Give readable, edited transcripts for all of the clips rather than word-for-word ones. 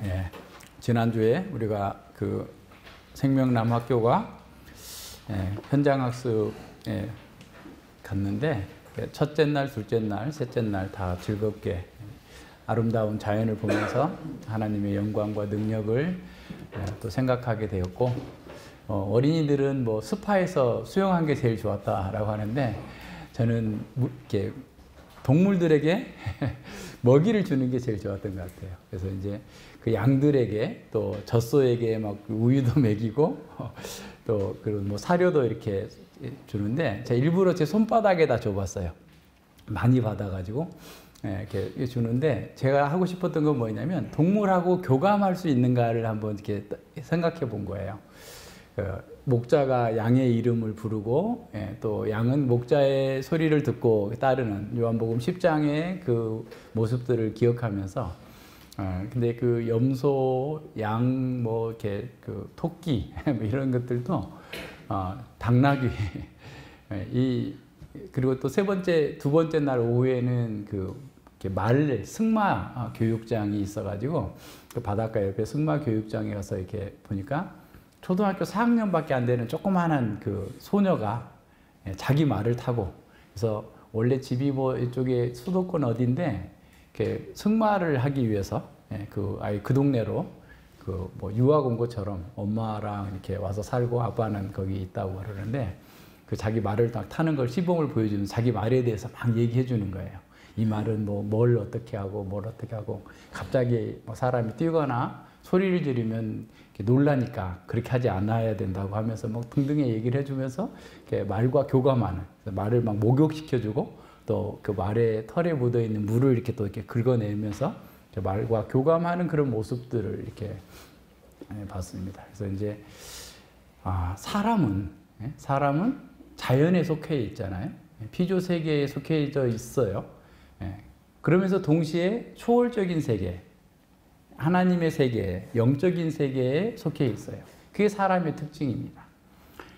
예, 지난주에 우리가 그 생명남 학교가 현장 학습에 갔는데 첫째 날, 둘째 날, 셋째 날 다 즐겁게 아름다운 자연을 보면서 하나님의 영광과 능력을 또 생각하게 되었고, 어린이들은 뭐 스파에서 수영한 게 제일 좋았다라고 하는데, 저는 이렇게 동물들에게 먹이를 주는 게 제일 좋았던 것 같아요. 그래서 이제 그 양들에게 또 젖소에게 막 우유도 먹이고 또 그런 뭐 사료도 이렇게 주는데, 제가 일부러 제 손바닥에다 줘봤어요. 많이 받아가지고 이렇게 주는데, 제가 하고 싶었던 건 뭐냐면 동물하고 교감할 수 있는가를 한번 이렇게 생각해 본 거예요. 목자가 양의 이름을 부르고, 또 양은 목자의 소리를 듣고 따르는 요한복음 10장의 그 모습들을 기억하면서, 근데 그 염소, 양, 뭐 이렇게 그 토끼 이런 것들도 당나귀 그리고 또 두 번째 날 오후에는 그 말 승마 교육장이 있어가지고 그 바닷가 옆에 승마 교육장에 가서 이렇게 보니까 초등학교 4학년밖에 안 되는 조그마한 그 소녀가 자기 말을 타고, 그래서 원래 집이 뭐 이쪽에 수도권 어딘데 이렇게 승마를 하기 위해서 그 동네로 그 뭐 유학 온 것처럼 엄마랑 이렇게 와서 살고 아빠는 거기 있다고 그러는데, 그 자기 말을 딱 타는 걸 시범을 보여주는, 자기 말에 대해서 막 얘기해 주는 거예요. 이 말은 뭐 뭘 어떻게 하고 뭘 어떻게 하고, 갑자기 뭐 사람이 뛰거나 소리를 지르면 놀라니까 그렇게 하지 않아야 된다고 하면서 뭐 등등의 얘기를 해주면서 말과 교감하는, 말을 막 목욕시켜주고 또 그 말에 털에 묻어 있는 물을 이렇게 또 이렇게 긁어내면서 말과 교감하는 그런 모습들을 이렇게 봤습니다. 그래서 이제 사람은 자연에 속해 있잖아요. 피조 세계에 속해져 있어요. 그러면서 동시에 초월적인 세계, 하나님의 세계, 영적인 세계에 속해 있어요. 그게 사람의 특징입니다.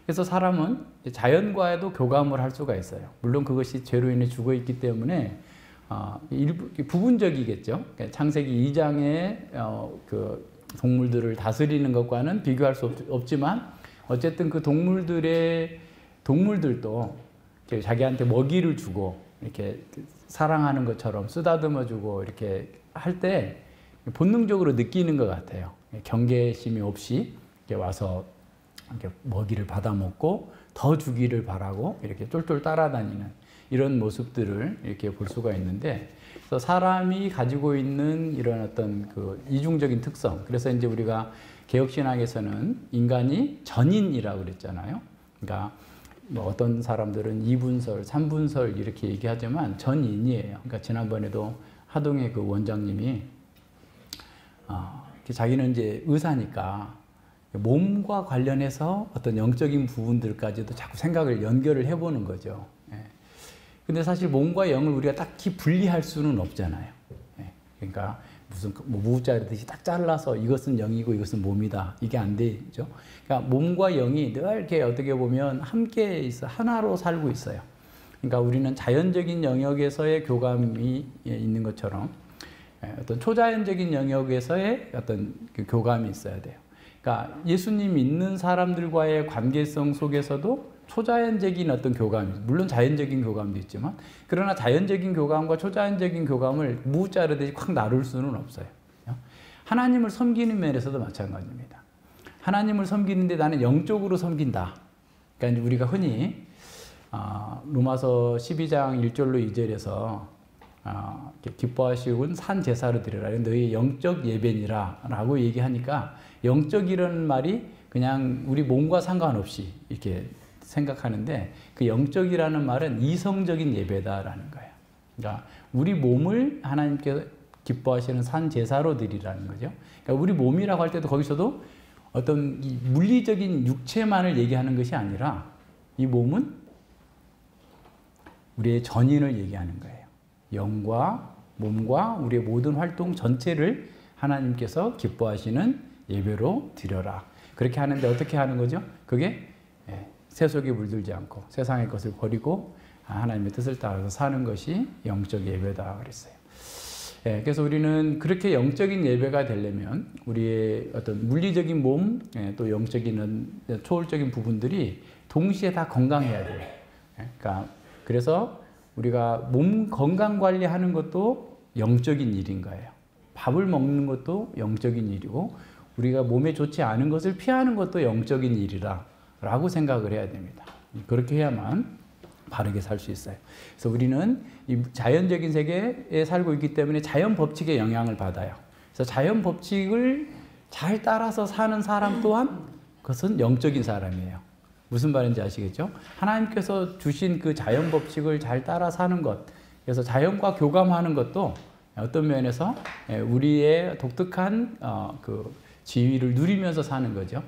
그래서 사람은 자연과도 교감을 할 수가 있어요. 물론 그것이 죄로 인해 죽어 있기 때문에 부분적이겠죠. 창세기 2장의 그 동물들을 다스리는 것과는 비교할 수 없지만, 어쨌든 그 동물들도 자기한테 먹이를 주고 이렇게 사랑하는 것처럼 쓰다듬어 주고 이렇게 할 때 본능적으로 느끼는 것 같아요. 경계심이 없이 이렇게 와서 이렇게 먹이를 받아 먹고 더 주기를 바라고 이렇게 쫄쫄 따라다니는 이런 모습들을 이렇게 볼 수가 있는데, 그래서 사람이 가지고 있는 이런 어떤 그 이중적인 특성, 그래서 이제 우리가 개혁신학에서는 인간이 전인이라고 그랬잖아요. 그러니까 뭐 어떤 사람들은 2분설, 3분설 이렇게 얘기하지만 전인이에요. 그러니까 지난번에도 하동의 그 원장님이 자기는 이제 의사니까 몸과 관련해서 어떤 영적인 부분들까지도 자꾸 생각을 연결을 해보는 거죠. 근데 사실 몸과 영을 우리가 딱히 분리할 수는 없잖아요. 그러니까 무슨 뭐 무자르듯이 딱 잘라서 이것은 영이고 이것은 몸이다, 이게 안 되죠. 그러니까 몸과 영이 늘 이렇게 어떻게 보면 함께 있어, 하나로 살고 있어요. 그러니까 우리는 자연적인 영역에서의 교감이 있는 것처럼 어떤 초자연적인 영역에서의 어떤 그 교감이 있어야 돼요. 그러니까 예수님 믿는 사람들과의 관계성 속에서도 초자연적인 어떤 교감이, 물론 자연적인 교감도 있지만, 그러나 자연적인 교감과 초자연적인 교감을 무자르듯이 확 나눌 수는 없어요. 하나님을 섬기는 면에서도 마찬가지입니다. 하나님을 섬기는데 나는 영적으로 섬긴다. 그러니까 우리가 흔히 로마서 12장 1절로 2절에서 기뻐하시고 산 제사를 드리라, 너희 영적 예배니라 라고 얘기하니까, 영적이라는 말이 그냥 우리 몸과 상관없이 이렇게 생각하는데, 그 영적이라는 말은 이성적인 예배다라는 거예요. 그러니까 우리 몸을 하나님께 기뻐하시는 산 제사로 드리라는 거죠. 그러니까 우리 몸이라고 할 때도 거기서도 어떤 이 물리적인 육체만을 얘기하는 것이 아니라, 이 몸은 우리의 전인을 얘기하는 거예요. 영과 몸과 우리의 모든 활동 전체를 하나님께서 기뻐하시는 예배로 드려라. 그렇게 하는데 어떻게 하는 거죠? 그게 세속에 물들지 않고 세상의 것을 버리고 하나님의 뜻을 따라서 사는 것이 영적 예배다 그랬어요. 그래서 우리는 그렇게 영적인 예배가 되려면 우리의 어떤 물리적인 몸, 또 영적인 초월적인 부분들이 동시에 다 건강해야 돼요. 그러니까 그래서 우리가 몸 건강 관리하는 것도 영적인 일인 거예요. 밥을 먹는 것도 영적인 일이고 우리가 몸에 좋지 않은 것을 피하는 것도 영적인 일이라고 생각을 해야 됩니다. 그렇게 해야만 바르게 살 수 있어요. 그래서 우리는 이 자연적인 세계에 살고 있기 때문에 자연 법칙에 영향을 받아요. 그래서 자연 법칙을 잘 따라서 사는 사람 또한 그것은 영적인 사람이에요. 무슨 말인지 아시겠죠? 하나님께서 주신 그 자연 법칙을 잘 따라 사는 것, 그래서 자연과 교감하는 것도 어떤 면에서 우리의 독특한 그 지위를 누리면서 사는 거죠.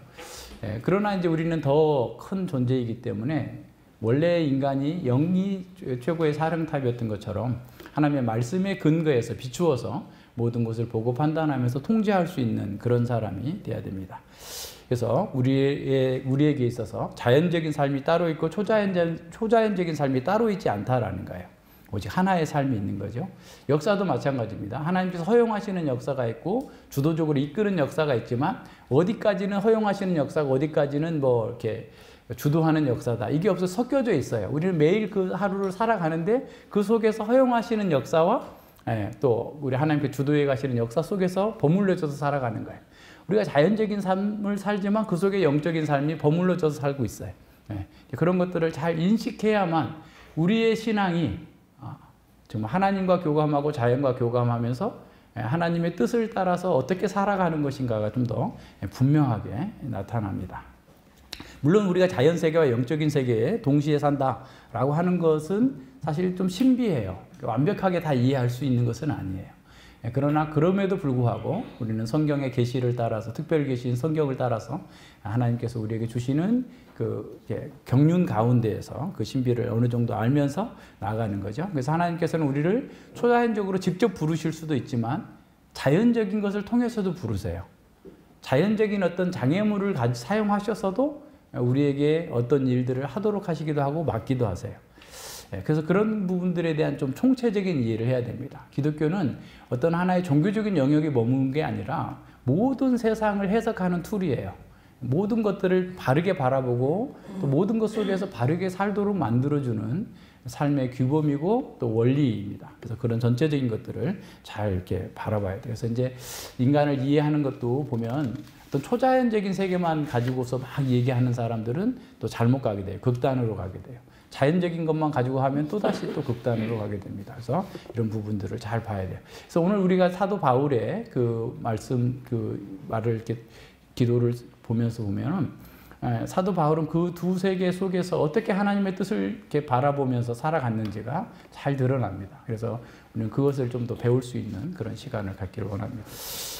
그러나 이제 우리는 더 큰 존재이기 때문에 원래 인간이 영이 최고의 사령탑이었던 것처럼 하나님의 말씀에 근거해서 비추어서 모든 것을 보고 판단하면서 통제할 수 있는 그런 사람이 되어야 됩니다. 그래서 우리에게 있어서 자연적인 삶이 따로 있고 초자연적인 삶이 따로 있지 않다라는 거예요. 오직 하나의 삶이 있는 거죠. 역사도 마찬가지입니다. 하나님께서 허용하시는 역사가 있고 주도적으로 이끄는 역사가 있지만 어디까지는 허용하시는 역사가 어디까지는 뭐 이렇게 주도하는 역사다. 이게 없어서 섞여져 있어요. 우리는 매일 그 하루를 살아가는데 그 속에서 허용하시는 역사와 또 우리 하나님께 주도해 가시는 역사 속에서 버물려져서 살아가는 거예요. 우리가 자연적인 삶을 살지만 그 속에 영적인 삶이 버물려져서 살고 있어요. 그런 것들을 잘 인식해야만 우리의 신앙이 정말 하나님과 교감하고 자연과 교감하면서 하나님의 뜻을 따라서 어떻게 살아가는 것인가가 좀 더 분명하게 나타납니다. 물론 우리가 자연 세계와 영적인 세계에 동시에 산다라고 하는 것은 사실 좀 신비해요. 완벽하게 다 이해할 수 있는 것은 아니에요. 그러나 그럼에도 불구하고 우리는 성경의 계시를 따라서 특별 계시인 성경을 따라서 하나님께서 우리에게 주시는 그 경륜 가운데에서 그 신비를 어느 정도 알면서 나아가는 거죠. 그래서 하나님께서는 우리를 초자연적으로 직접 부르실 수도 있지만 자연적인 것을 통해서도 부르세요. 자연적인 어떤 장애물을 사용하셔서도 우리에게 어떤 일들을 하도록 하시기도 하고 맡기도 하세요. 그래서 그런 부분들에 대한 좀 총체적인 이해를 해야 됩니다. 기독교는 어떤 하나의 종교적인 영역에 머무는 게 아니라 모든 세상을 해석하는 툴이에요. 모든 것들을 바르게 바라보고 또 모든 것 속에서 바르게 살도록 만들어주는 삶의 규범이고 또 원리입니다. 그래서 그런 전체적인 것들을 잘 이렇게 바라봐야 돼요. 그래서 이제 인간을 이해하는 것도 보면 어떤 초자연적인 세계만 가지고서 막 얘기하는 사람들은 또 잘못 가게 돼요. 극단으로 가게 돼요. 자연적인 것만 가지고 하면 또다시 또 극단으로 가게 됩니다. 그래서 이런 부분들을 잘 봐야 돼요. 그래서 오늘 우리가 사도 바울의 그 말씀, 그 말을 이렇게 기도를 보면서 보면은 사도 바울은 그 두 세계 속에서 어떻게 하나님의 뜻을 이렇게 바라보면서 살아갔는지가 잘 드러납니다. 그래서 우리는 그것을 좀 더 배울 수 있는 그런 시간을 갖기를 원합니다.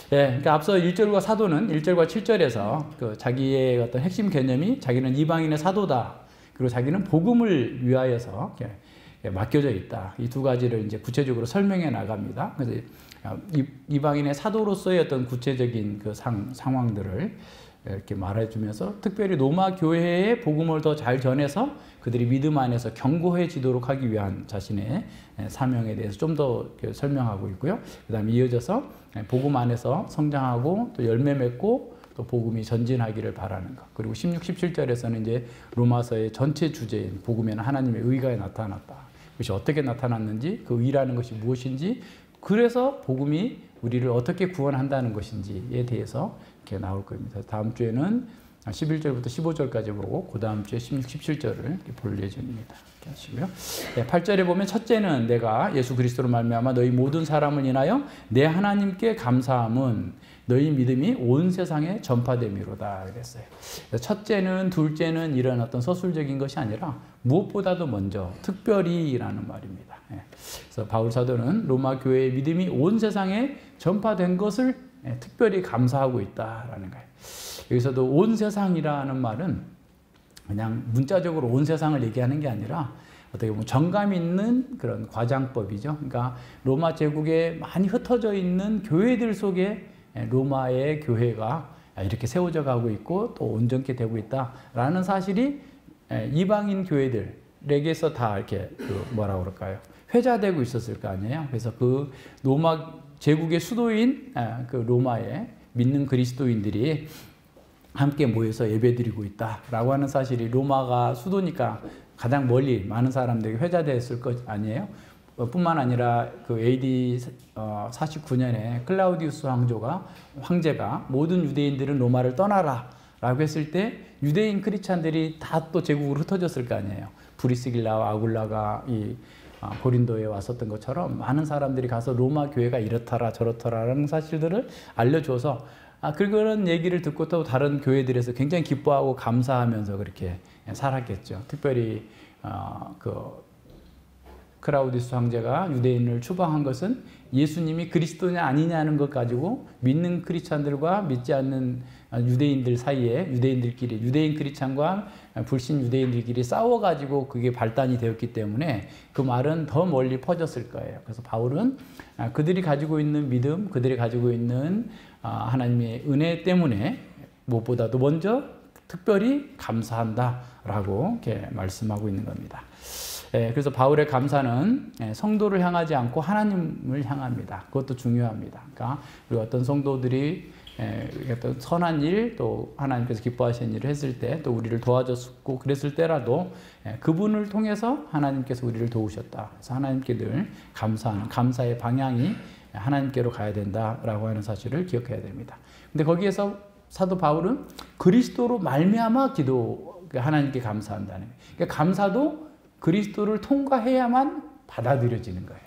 그러니까 앞서 1절과 사도는 1절과 7절에서 그 자기의 어떤 핵심 개념이 자기는 이방인의 사도다. 그리고 자기는 복음을 위하여서 맡겨져 있다. 이 두 가지를 이제 구체적으로 설명해 나갑니다. 그래서 이방인의 사도로서의 어떤 구체적인 그 상황들을 이렇게 말해주면서 특별히 로마 교회의 복음을 더 잘 전해서 그들이 믿음 안에서 견고해지도록 하기 위한 자신의 사명에 대해서 좀 더 설명하고 있고요. 그 다음에 이어져서 복음 안에서 성장하고 또 열매 맺고 또 복음이 전진하기를 바라는 것. 그리고 16, 17절에서는 이제 로마서의 전체 주제인 복음에는 하나님의 의가 나타났다. 그것이 어떻게 나타났는지, 그 의라는 것이 무엇인지, 그래서 복음이 우리를 어떻게 구원한다는 것인지에 대해서 이렇게 나올 겁니다. 다음 주에는 11절부터 15절까지 보고 그 다음 주에 16, 17절을 볼 예정입니다. 이렇게 하시고요. 8절에 보면 첫째는 내가 예수 그리스도로 말미암아 너희 모든 사람을 인하여 내 하나님께 감사함은 너희 믿음이 온 세상에 전파됨이로다 그랬어요. 첫째는 둘째는 이런 어떤 서술적인 것이 아니라 무엇보다도 먼저 특별히라는 말입니다. 그래서 바울 사도는 로마 교회의 믿음이 온 세상에 전파된 것을 특별히 감사하고 있다라는 거예요. 여기서도 온 세상이라는 말은 그냥 문자적으로 온 세상을 얘기하는 게 아니라 어떻게 보면 정감 있는 그런 과장법이죠. 그러니까 로마 제국에 많이 흩어져 있는 교회들 속에 로마의 교회가 이렇게 세워져 가고 있고 또 온전케 되고 있다라는 사실이 이방인 교회들에게서 다 이렇게 뭐라 그럴까요? 회자되고 있었을 거 아니에요. 그래서 그 로마 제국의 수도인 그 로마에 믿는 그리스도인들이 함께 모여서 예배드리고 있다라고 하는 사실이, 로마가 수도니까 가장 멀리 많은 사람들이 회자됐을 것 아니에요? 뿐만 아니라 그 AD 49년에 클라우디우스 황제가 모든 유대인들은 로마를 떠나라 라고 했을 때 유대인 크리스찬들이 다 또 제국으로 흩어졌을 거 아니에요. 브리스길라와 아굴라가 이 고린도에 왔었던 것처럼 많은 사람들이 가서 로마 교회가 이렇더라 저렇더라라는 사실들을 알려줘서 그런 얘기를 듣고 또 다른 교회들에서 굉장히 기뻐하고 감사하면서 그렇게 살았겠죠. 특별히 그 클라우디우스 황제가 유대인을 추방한 것은 예수님이 그리스도냐 아니냐는 것 가지고 믿는 크리스찬들과 믿지 않는 유대인들 사이에 유대인들끼리, 유대인 크리스찬과 불신 유대인들끼리 싸워가지고 그게 발단이 되었기 때문에 그 말은 더 멀리 퍼졌을 거예요. 그래서 바울은 그들이 가지고 있는 믿음, 그들이 가지고 있는 하나님의 은혜 때문에 무엇보다도 먼저 특별히 감사한다라고 이렇게 말씀하고 있는 겁니다. 그래서 바울의 감사는 성도를 향하지 않고 하나님을 향합니다. 그것도 중요합니다. 그러니까 우리 어떤 성도들이 어떤 선한 일, 또 하나님께서 기뻐하시는 일을 했을 때, 또 우리를 도와줬고 그랬을 때라도 그분을 통해서 하나님께서 우리를 도우셨다. 그래서 하나님께 늘 감사하는, 감사의 방향이 하나님께로 가야 된다라고 하는 사실을 기억해야 됩니다. 근데 거기에서 사도 바울은 그리스도로 말미암아 하나님께 감사한다는 거예요. 그러니까 감사도 그리스도를 통과해야만 받아들여지는 거예요.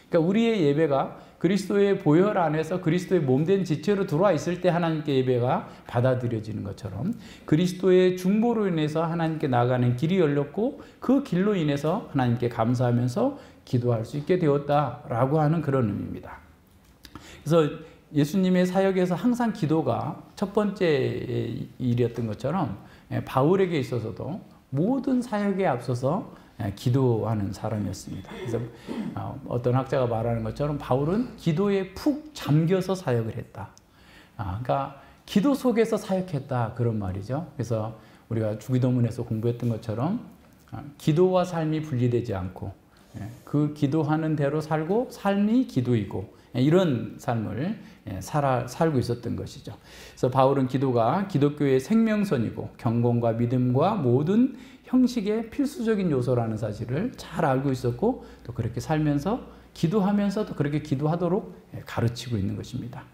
그러니까 우리의 예배가 그리스도의 보혈 안에서 그리스도의 몸된 지체로 들어와 있을 때 하나님께 예배가 받아들여지는 것처럼 그리스도의 중보로 인해서 하나님께 나아가는 길이 열렸고 그 길로 인해서 하나님께 감사하면서 기도할 수 있게 되었다라고 하는 그런 의미입니다. 그래서 예수님의 사역에서 항상 기도가 첫 번째 일이었던 것처럼 바울에게 있어서도 모든 사역에 앞서서 기도하는 사람이었습니다. 그래서 어떤 학자가 말하는 것처럼 바울은 기도에 푹 잠겨서 사역을 했다. 그러니까 기도 속에서 사역했다, 그런 말이죠. 그래서 우리가 주기도문에서 공부했던 것처럼 기도와 삶이 분리되지 않고 그 기도하는 대로 살고 삶이 기도이고 이런 삶을 살고 있었던 것이죠. 그래서 바울은 기도가 기독교의 생명선이고 경건과 믿음과 모든 형식의 필수적인 요소라는 사실을 잘 알고 있었고 또 그렇게 살면서 기도하면서도 그렇게 기도하도록 가르치고 있는 것입니다.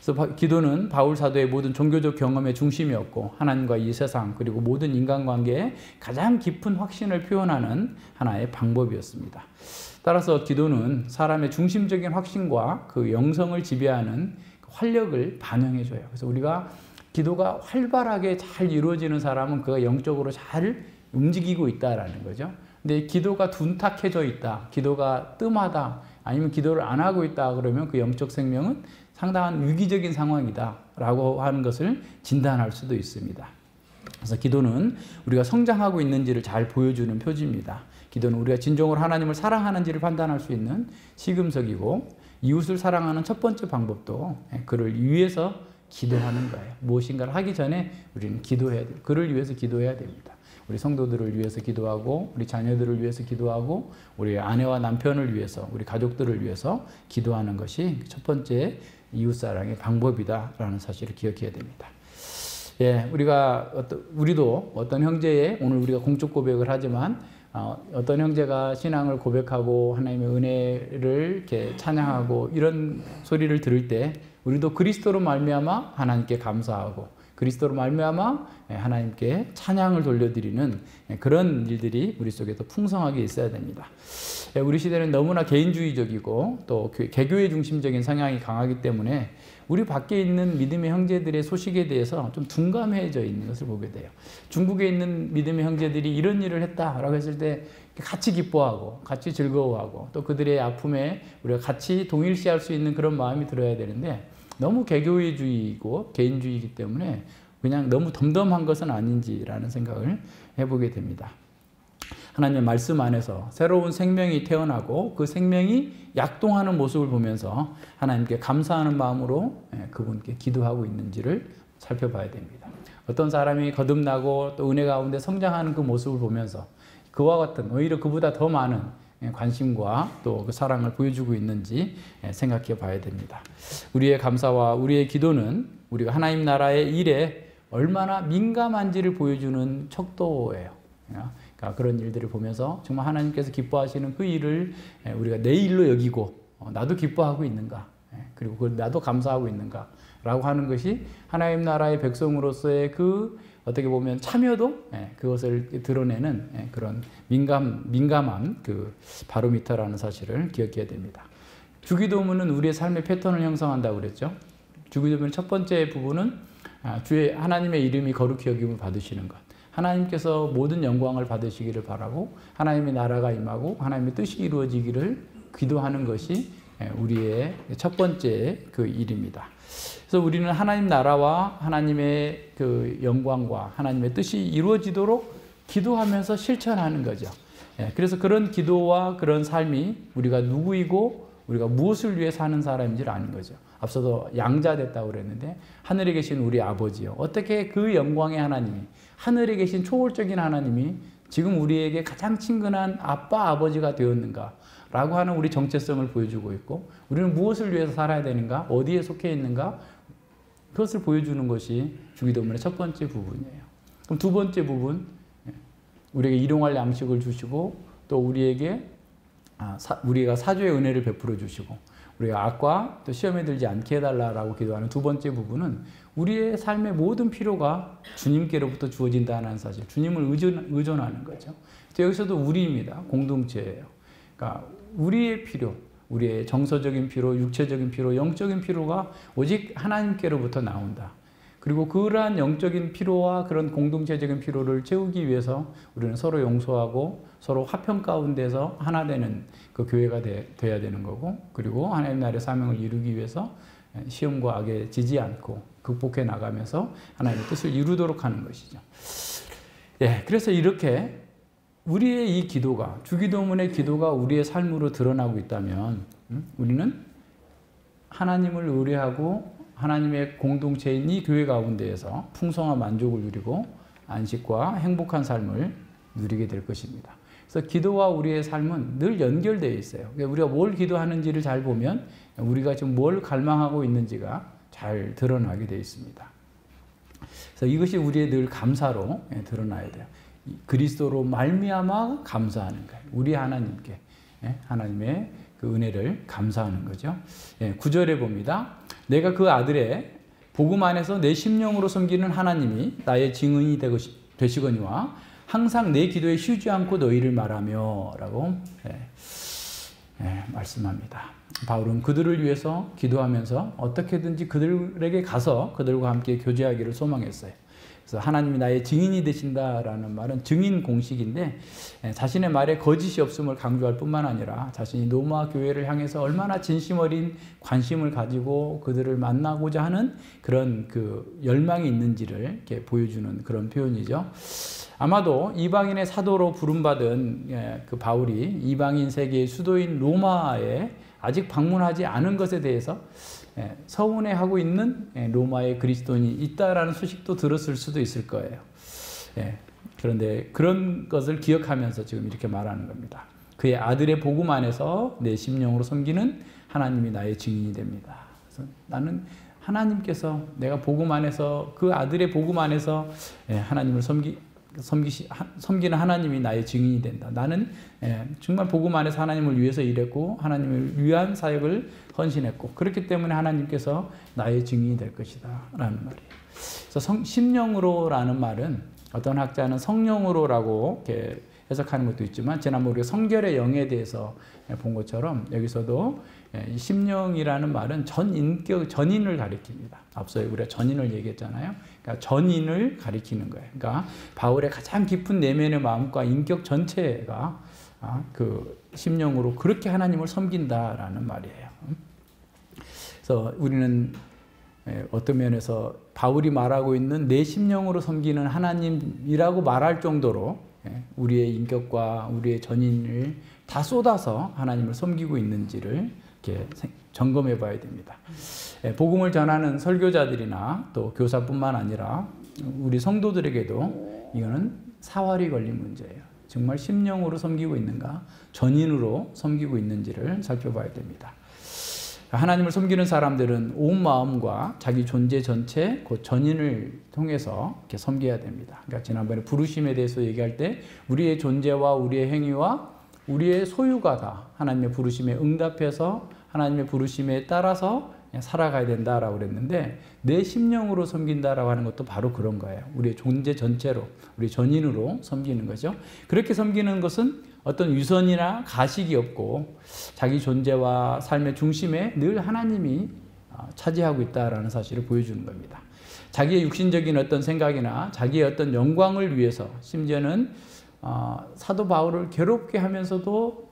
그래서 기도는 바울 사도의 모든 종교적 경험의 중심이었고 하나님과 이 세상 그리고 모든 인간관계에 가장 깊은 확신을 표현하는 하나의 방법이었습니다. 따라서 기도는 사람의 중심적인 확신과 그 영성을 지배하는 활력을 반영해줘요. 그래서 우리가 기도가 활발하게 잘 이루어지는 사람은 그가 영적으로 잘 움직이고 있다라는 거죠. 근데 기도가 둔탁해져 있다, 기도가 뜸하다, 아니면 기도를 안 하고 있다 그러면 그 영적 생명은 상당한 위기적인 상황이다 라고 하는 것을 진단할 수도 있습니다. 그래서 기도는 우리가 성장하고 있는지를 잘 보여주는 표지입니다. 기도는 우리가 진정으로 하나님을 사랑하는지를 판단할 수 있는 시금석이고 이웃을 사랑하는 첫 번째 방법도 그를 위해서 기도하는 거예요. 무엇인가를 하기 전에 우리는 기도해야 돼요. 그를 위해서 기도해야 됩니다. 우리 성도들을 위해서 기도하고 우리 자녀들을 위해서 기도하고 우리 아내와 남편을 위해서 우리 가족들을 위해서 기도하는 것이 첫 번째 이웃사랑의 방법이다라는 사실을 기억해야 됩니다. 우리도 어떤 형제의 오늘 우리가 공적 고백을 하지만 어떤 형제가 신앙을 고백하고 하나님의 은혜를 이렇게 찬양하고 이런 소리를 들을 때 우리도 그리스도로 말미암아 하나님께 감사하고 그리스도로 말미암아 하나님께 찬양을 돌려드리는 그런 일들이 우리 속에서 풍성하게 있어야 됩니다. 우리 시대는 너무나 개인주의적이고 또 개교회 중심적인 성향이 강하기 때문에 우리 밖에 있는 믿음의 형제들의 소식에 대해서 좀 둔감해져 있는 것을 보게 돼요. 중국에 있는 믿음의 형제들이 이런 일을 했다라고 했을 때 같이 기뻐하고 같이 즐거워하고 또 그들의 아픔에 우리가 같이 동일시할 수 있는 그런 마음이 들어야 되는데 너무 개교회주의이고 개인주의이기 때문에 그냥 너무 덤덤한 것은 아닌지라는 생각을 해보게 됩니다. 하나님의 말씀 안에서 새로운 생명이 태어나고 그 생명이 약동하는 모습을 보면서 하나님께 감사하는 마음으로 그분께 기도하고 있는지를 살펴봐야 됩니다. 어떤 사람이 거듭나고 또 은혜 가운데 성장하는 그 모습을 보면서 그와 같은 오히려 그보다 더 많은 관심과 또 그 사랑을 보여주고 있는지 생각해 봐야 됩니다. 우리의 감사와 우리의 기도는 우리가 하나님 나라의 일에 얼마나 민감한지를 보여주는 척도예요. 그러니까 그런 일들을 보면서 정말 하나님께서 기뻐하시는 그 일을 우리가 내 일로 여기고 나도 기뻐하고 있는가, 그리고 그걸 나도 감사하고 있는가 라고 하는 것이 하나님 나라의 백성으로서의 그 어떻게 보면 참여도 그것을 드러내는 그런 민감한 그 바로미터라는 사실을 기억해야 됩니다. 주기도문은 우리의 삶의 패턴을 형성한다고 그랬죠. 주기도문의 첫 번째 부분은 주의 하나님의 이름이 거룩히 여김을 받으시는 것. 하나님께서 모든 영광을 받으시기를 바라고 하나님의 나라가 임하고 하나님의 뜻이 이루어지기를 기도하는 것이 우리의 첫 번째 그 일입니다. 그래서 우리는 하나님 나라와 하나님의 그 영광과 하나님의 뜻이 이루어지도록 기도하면서 실천하는 거죠. 그래서 그런 기도와 그런 삶이 우리가 누구이고 우리가 무엇을 위해 사는 사람인지를 아는 거죠. 앞서도 양자 됐다고 그랬는데 하늘에 계신 우리 아버지요. 어떻게 그 영광의 하나님이 하늘에 계신 초월적인 하나님이 지금 우리에게 가장 친근한 아빠 아버지가 되었는가 라고 하는 우리 정체성을 보여주고 있고 우리는 무엇을 위해서 살아야 되는가 어디에 속해 있는가 그것을 보여주는 것이 주기도문의 첫 번째 부분이에요. 그럼 두 번째 부분 우리에게 일용할 양식을 주시고 또 우리에게 우리가 사죄의 은혜를 베풀어 주시고 우리가 악과 또 시험에 들지 않게 해달라고 기도하는 두 번째 부분은 우리의 삶의 모든 필요가 주님께로부터 주어진다는 사실, 주님을 의존하는 거죠. 여기서도 우리입니다. 공동체예요. 그러니까 우리의 필요, 우리의 정서적인 필요, 육체적인 필요, 영적인 필요가 오직 하나님께로부터 나온다. 그리고 그러한 영적인 필요와 그런 공동체적인 필요를 채우기 위해서 우리는 서로 용서하고 서로 화평 가운데서 하나 되는 그 교회가 돼야 되는 거고 그리고 하나님 나라의 사명을 이루기 위해서 시험과 악에 지지 않고 극복해 나가면서 하나님의 뜻을 이루도록 하는 것이죠. 그래서 이렇게 우리의 이 기도가 주기도문의 기도가 우리의 삶으로 드러나고 있다면 우리는 하나님을 의뢰하고 하나님의 공동체인 이 교회 가운데에서 풍성한 만족을 누리고 안식과 행복한 삶을 누리게 될 것입니다. 그래서 기도와 우리의 삶은 늘 연결되어 있어요. 우리가 뭘 기도하는지를 잘 보면 우리가 지금 뭘 갈망하고 있는지가 잘 드러나게 되어 있습니다. 그래서 이것이 우리의 늘 감사로 드러나야 돼요. 그리스도로 말미암아 감사하는 거예요. 우리 하나님께 하나님의 그 은혜를 감사하는 거죠. 9절에 봅니다. 내가 그 아들의 복음 안에서 내 심령으로 섬기는 하나님이 나의 증인이 되시거니와 항상 내 기도에 쉬지 않고 너희를 말하며 라고 말씀합니다. 바울은 그들을 위해서 기도하면서 어떻게든지 그들에게 가서 그들과 함께 교제하기를 소망했어요. 그래서 하나님이 나의 증인이 되신다라는 말은 증인 공식인데 자신의 말에 거짓이 없음을 강조할 뿐만 아니라 자신이 로마 교회를 향해서 얼마나 진심 어린 관심을 가지고 그들을 만나고자 하는 그런 그 열망이 있는지를 이렇게 보여주는 그런 표현이죠. 아마도 이방인의 사도로 부름받은 그 바울이 이방인 세계의 수도인 로마에 아직 방문하지 않은 것에 대해서 서운해하고 있는 로마의 그리스도인이 있다라는 소식도 들었을 수도 있을 거예요. 그런데 그런 것을 기억하면서 지금 이렇게 말하는 겁니다. 그의 아들의 복음 안에서 내 심령으로 섬기는 하나님이 나의 증인이 됩니다. 그래서 나는 하나님께서 내가 복음 안에서 그 아들의 복음 안에서 하나님을 섬기는 하나님이 나의 증인이 된다. 나는 정말 복음 안에서 하나님을 위해서 일했고 하나님을 위한 사역을 헌신했고 그렇기 때문에 하나님께서 나의 증인이 될 것이다 라는 말이에요. 그래서 심령으로라는 말은 어떤 학자는 성령으로라고 이렇게 해석하는 것도 있지만 지난번 우리가 성결의 영에 대해서 본 것처럼 여기서도 이 심령이라는 말은 전인을 가리킵니다. 앞서 우리가 전인을 얘기했잖아요. 그러니까 전인을 가리키는 거예요. 그러니까 바울의 가장 깊은 내면의 마음과 인격 전체가 그 심령으로 그렇게 하나님을 섬긴다라는 말이에요. 그래서 우리는 어떤 면에서 바울이 말하고 있는 내 심령으로 섬기는 하나님이라고 말할 정도로 우리의 인격과 우리의 전인을 다 쏟아서 하나님을 섬기고 있는지를 이렇게 점검해 봐야 됩니다. 복음을 전하는 설교자들이나 또 교사뿐만 아니라 우리 성도들에게도 이거는 사활이 걸린 문제예요. 정말 심령으로 섬기고 있는가, 전인으로 섬기고 있는지를 살펴봐야 됩니다. 하나님을 섬기는 사람들은 온 마음과 자기 존재 전체, 그 전인을 통해서 이렇게 섬겨야 됩니다. 그러니까 지난번에 부르심에 대해서 얘기할 때 우리의 존재와 우리의 행위와 우리의 소유가 다 하나님의 부르심에 응답해서 하나님의 부르심에 따라서 살아가야 된다라고 그랬는데, 내 심령으로 섬긴다라고 하는 것도 바로 그런 거예요. 우리의 존재 전체로, 우리 전인으로 섬기는 거죠. 그렇게 섬기는 것은 어떤 위선이나 가식이 없고 자기 존재와 삶의 중심에 늘 하나님이 차지하고 있다라는 사실을 보여주는 겁니다. 자기의 육신적인 어떤 생각이나 자기의 어떤 영광을 위해서, 심지어는 사도 바울을 괴롭게 하면서도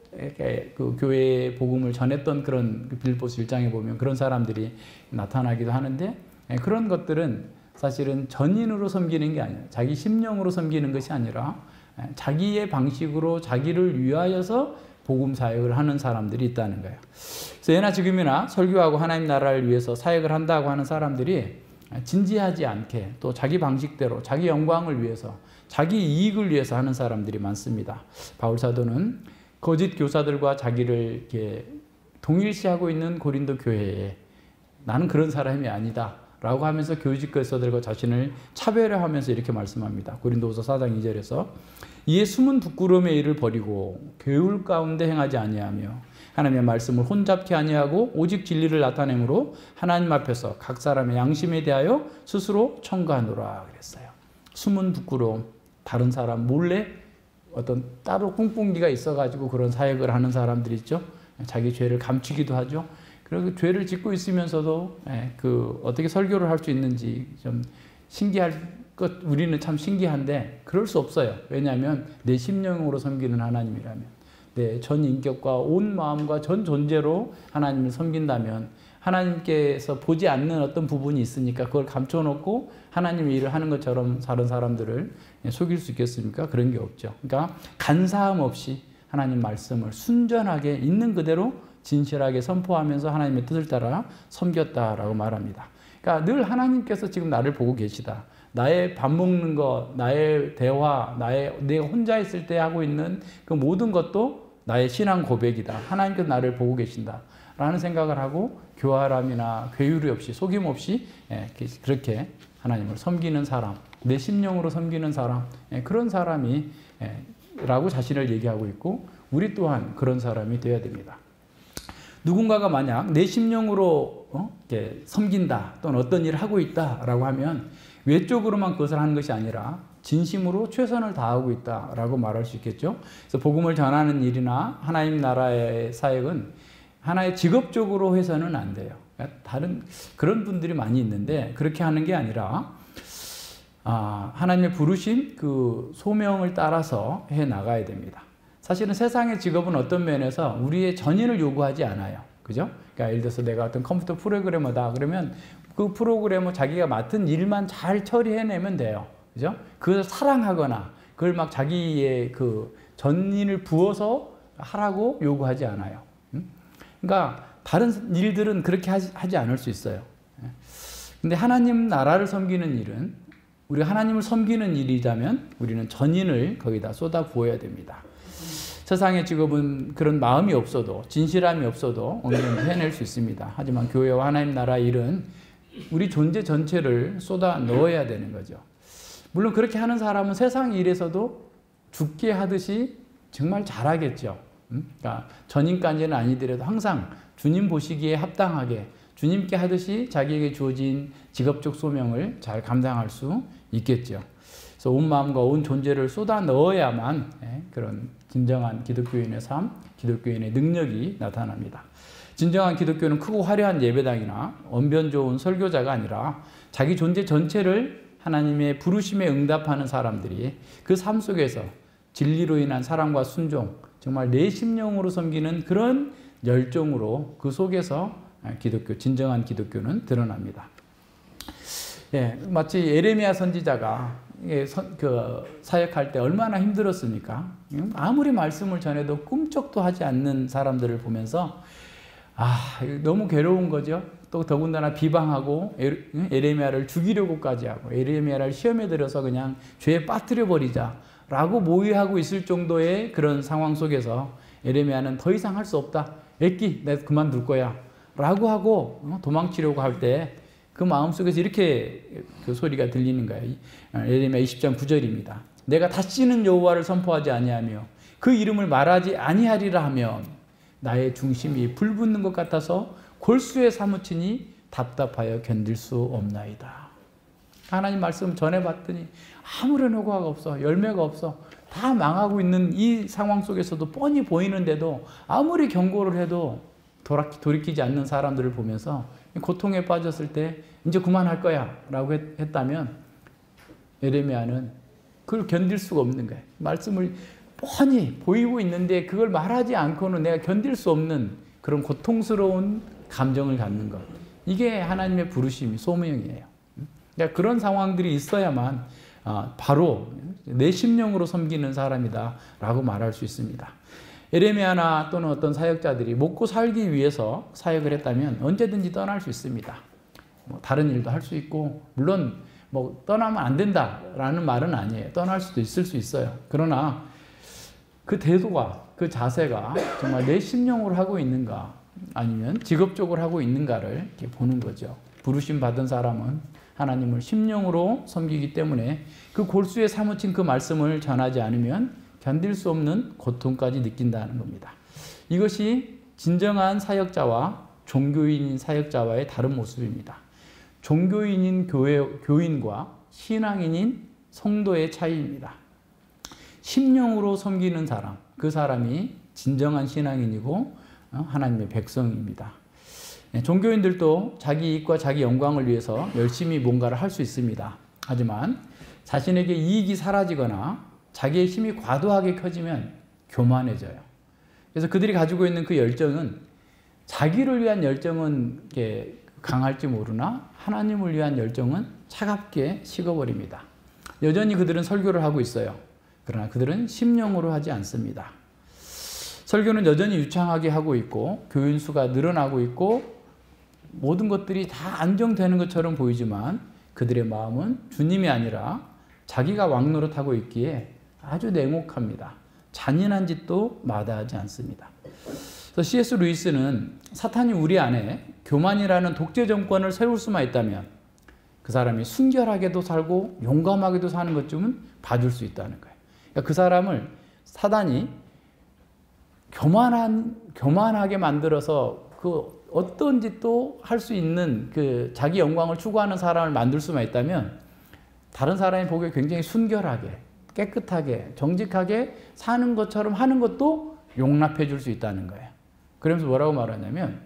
그 교회의 복음을 전했던 그런 빌립보서 1장에 보면 그런 사람들이 나타나기도 하는데, 그런 것들은 사실은 전인으로 섬기는 게 아니에요. 자기 심령으로 섬기는 것이 아니라 자기의 방식으로 자기를 위하여서 복음 사역을 하는 사람들이 있다는 거예요. 그래서 예나 지금이나 설교하고 하나님 나라를 위해서 사역을 한다고 하는 사람들이 진지하지 않게 또 자기 방식대로 자기 영광을 위해서 자기 이익을 위해서 하는 사람들이 많습니다. 바울 사도는 거짓 교사들과 자기를 이렇게 동일시하고 있는 고린도 교회에 나는 그런 사람이 아니다 라고 하면서 교직 교사들과 자신을 차별화하면서 이렇게 말씀합니다. 고린도후서 4장 2절에서 이에 숨은 부끄러움의 일을 버리고 교율 가운데 행하지 아니하며 하나님의 말씀을 혼잡케 아니하고 오직 진리를 나타내므로 하나님 앞에서 각 사람의 양심에 대하여 스스로 청구하노라 그랬어요. 숨은 부끄러움, 다른 사람 몰래 어떤 따로 꿍꿍기가 있어가지고 그런 사역을 하는 사람들이 있죠. 자기 죄를 감추기도 하죠. 그리고 죄를 짓고 있으면서도 그 어떻게 설교를 할 수 있는지 좀 신기할 것, 우리는 참 신기한데 그럴 수 없어요. 왜냐하면 내 심령으로 섬기는 하나님이라면, 내 전 인격과 온 마음과 전 존재로 하나님을 섬긴다면 하나님께서 보지 않는 어떤 부분이 있으니까 그걸 감춰놓고 하나님의 일을 하는 것처럼 다른 사람들을 속일 수 있겠습니까? 그런 게 없죠. 그러니까 간사함 없이 하나님 말씀을 순전하게 있는 그대로 진실하게 선포하면서 하나님의 뜻을 따라 섬겼다라고 말합니다. 그러니까 늘 하나님께서 지금 나를 보고 계시다. 나의 밥 먹는 것, 나의 대화, 내가 혼자 있을 때 하고 있는 그 모든 것도 나의 신앙 고백이다. 하나님께서 나를 보고 계신다. 라는 생각을 하고 교활함이나 괴유리 없이 속임 없이 그렇게 하나님을 섬기는 사람, 내 심령으로 섬기는 사람, 그런 사람이 라고 자신을 얘기하고 있고, 우리 또한 그런 사람이 되어야 됩니다. 누군가가 만약 내 심령으로 섬긴다 또는 어떤 일을 하고 있다라고 하면 외적으로만 그것을 하는 것이 아니라 진심으로 최선을 다하고 있다라고 말할 수 있겠죠. 그래서 복음을 전하는 일이나 하나님 나라의 사역은 하나의 직업적으로 해서는 안 돼요. 다른 그런 분들이 많이 있는데 그렇게 하는 게 아니라 하나님의 부르심, 그 소명을 따라서 해 나가야 됩니다. 사실은 세상의 직업은 어떤 면에서 우리의 전인을 요구하지 않아요. 그죠? 그러니까 예를 들어서 내가 어떤 컴퓨터 프로그래머다 그러면 그 프로그래머 자기가 맡은 일만 잘 처리해내면 돼요. 그죠? 그걸 사랑하거나 그걸 막 자기의 그 전인을 부어서 하라고 요구하지 않아요. 그러니까 다른 일들은 그렇게 하지 않을 수 있어요. 근데 하나님 나라를 섬기는 일은, 우리가 하나님을 섬기는 일이자면 우리는 전인을 거기다 쏟아 부어야 됩니다. 세상의 직업은 그런 마음이 없어도, 진실함이 없어도 어느 정도 해낼 수 있습니다. 하지만 교회와 하나님 나라 일은 우리 존재 전체를 쏟아 넣어야 되는 거죠. 물론 그렇게 하는 사람은 세상 일에서도 죽게 하듯이 정말 잘하겠죠. 그러니까 전인까지는 아니더라도 항상 주님 보시기에 합당하게 주님께 하듯이 자기에게 주어진 직업적 소명을 잘 감당할 수 있겠죠. 그래서 온 마음과 온 존재를 쏟아 넣어야만 그런 진정한 기독교인의 삶, 기독교인의 능력이 나타납니다. 진정한 기독교는 크고 화려한 예배당이나 언변 좋은 설교자가 아니라 자기 존재 전체를 하나님의 부르심에 응답하는 사람들이 그 삶 속에서 진리로 인한 사랑과 순종, 정말 내 심령으로 섬기는 그런 열정으로 그 속에서 진정한 기독교는 드러납니다. 마치 예레미야 선지자가 사역할 때 얼마나 힘들었습니까? 아무리 말씀을 전해도 꿈쩍도 하지 않는 사람들을 보면서 너무 괴로운 거죠. 또 더군다나 비방하고 예레미야를 죽이려고까지 하고 예레미야를 시험에 들여서 그냥 죄에 빠뜨려 버리자 라고 모의하고 있을 정도의 그런 상황 속에서 에레미야는 더 이상 할 수 없다. 애기 내가 그만둘 거야 라고 하고 도망치려고 할 때 그 마음속에서 이렇게 그 소리가 들리는 거예요. 에레미야 20장 9절입니다. 내가 다시는 여호와를 선포하지 아니하며 그 이름을 말하지 아니하리라 하면 나의 중심이 불붙는 것 같아서 골수에 사무치니 답답하여 견딜 수 없나이다. 하나님 말씀 전해봤더니 아무런 효과가 없어. 열매가 없어. 다 망하고 있는 이 상황 속에서도 뻔히 보이는데도 아무리 경고를 해도 돌이키지 않는 사람들을 보면서 고통에 빠졌을 때 이제 그만할 거야 라고 했다면 에레미야는 그걸 견딜 수가 없는 거예요. 말씀을 뻔히 보이고 있는데 그걸 말하지 않고는 내가 견딜 수 없는 그런 고통스러운 감정을 갖는 것. 이게 하나님의 부르심이 소명이에요. 그러니까 그런 상황들이 있어야만 바로 내 심령으로 섬기는 사람이다 라고 말할 수 있습니다. 에레미야나 또는 어떤 사역자들이 먹고 살기 위해서 사역을 했다면 언제든지 떠날 수 있습니다. 다른 일도 할 수 있고 물론 떠나면 안 된다라는 말은 아니에요. 떠날 수도 있을 수 있어요. 그러나 그 태도가 그 자세가 정말 내 심령으로 하고 있는가 아니면 직업적으로 하고 있는가를 이렇게 보는 거죠. 부르심 받은 사람은 하나님을 심령으로 섬기기 때문에 그 골수에 사무친 그 말씀을 전하지 않으면 견딜 수 없는 고통까지 느낀다는 겁니다. 이것이 진정한 사역자와 종교인인 사역자와의 다른 모습입니다. 종교인인 교인과 신앙인인 성도의 차이입니다. 심령으로 섬기는 사람, 그 사람이 진정한 신앙인이고 하나님의 백성입니다. 종교인들도 자기 이익과 자기 영광을 위해서 열심히 뭔가를 할 수 있습니다. 하지만 자신에게 이익이 사라지거나 자기의 힘이 과도하게 켜지면 교만해져요. 그래서 그들이 가지고 있는 그 열정은 자기를 위한 열정은 강할지 모르나 하나님을 위한 열정은 차갑게 식어버립니다. 여전히 그들은 설교를 하고 있어요. 그러나 그들은 심령으로 하지 않습니다. 설교는 여전히 유창하게 하고 있고 교인 수가 늘어나고 있고 모든 것들이 다 안정되는 것처럼 보이지만 그들의 마음은 주님이 아니라 자기가 왕노릇하고 있기에 아주 냉혹합니다. 잔인한 짓도 마다하지 않습니다. 그래서 C.S. 루이스는 사탄이 우리 안에 교만이라는 독재 정권을 세울 수만 있다면 그 사람이 순결하게도 살고 용감하게도 사는 것쯤은 봐줄 수 있다는 거예요. 그러니까 그 사람을 사단이 교만하게 만들어서 그 어떤 짓도 할 수 있는 그 자기 영광을 추구하는 사람을 만들 수만 있다면 다른 사람이 보기에 굉장히 순결하게 깨끗하게 정직하게 사는 것처럼 하는 것도 용납해 줄 수 있다는 거예요. 그러면서 뭐라고 말하냐면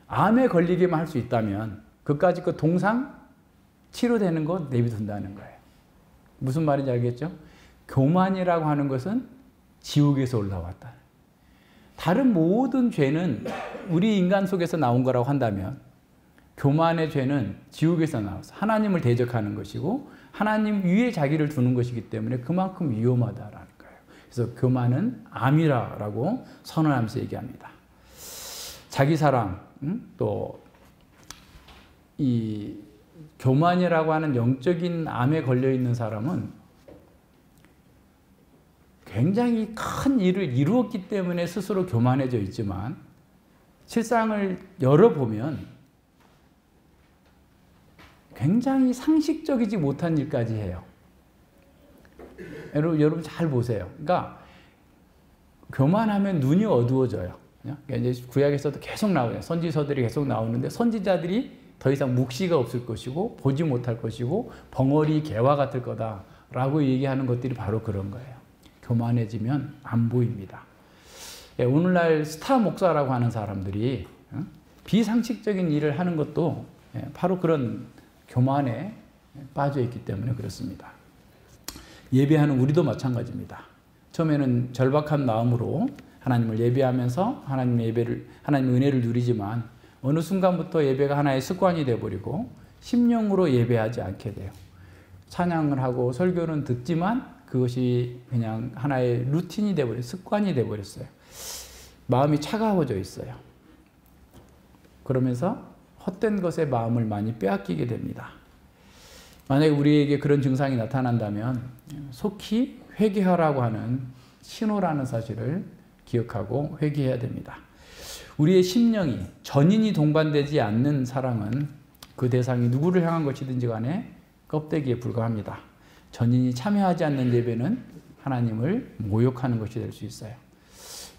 암에 걸리기만 할 수 있다면 그까짓 거 동상 치료되는 거 내비둔다는 거예요. 무슨 말인지 알겠죠? 교만이라고 하는 것은 지옥에서 올라왔다. 다른 모든 죄는 우리 인간 속에서 나온 거라고 한다면 교만의 죄는 지옥에서 나와서 하나님을 대적하는 것이고 하나님 위에 자기를 두는 것이기 때문에 그만큼 위험하다라는 거예요. 그래서 교만은 암이라고 선언하면서 얘기합니다. 자기 사랑, 또 이 교만이라고 하는 영적인 암에 걸려 있는 사람은 굉장히 큰 일을 이루었기 때문에 스스로 교만해져 있지만 실상을 열어보면 굉장히 상식적이지 못한 일까지 해요. 여러분 잘 보세요. 그러니까 교만하면 눈이 어두워져요. 이제 구약에서도 계속 나와요. 선지서들이 계속 나오는데 선지자들이 더 이상 묵시가 없을 것이고 보지 못할 것이고 벙어리 개와 같을 거다라고 얘기하는 것들이 바로 그런 거예요. 교만해지면 안 보입니다. 오늘날 스타 목사라고 하는 사람들이 비상식적인 일을 하는 것도 바로 그런 교만에 빠져 있기 때문에 그렇습니다. 예배하는 우리도 마찬가지입니다. 처음에는 절박한 마음으로 하나님을 예배하면서 하나님의 은혜를 누리지만 어느 순간부터 예배가 하나의 습관이 되어버리고 심령으로 예배하지 않게 돼요. 찬양을 하고 설교는 듣지만 그것이 그냥 하나의 루틴이 되어버렸어요. 습관이 되어버렸어요. 마음이 차가워져 있어요. 그러면서 헛된 것에 마음을 많이 빼앗기게 됩니다. 만약에 우리에게 그런 증상이 나타난다면 속히 회개하라고 하는 신호라는 사실을 기억하고 회개해야 됩니다. 우리의 심령이 전인이 동반되지 않는 사랑은 그 대상이 누구를 향한 것이든지 간에 껍데기에 불과합니다. 전인이 참여하지 않는 예배는 하나님을 모욕하는 것이 될 수 있어요.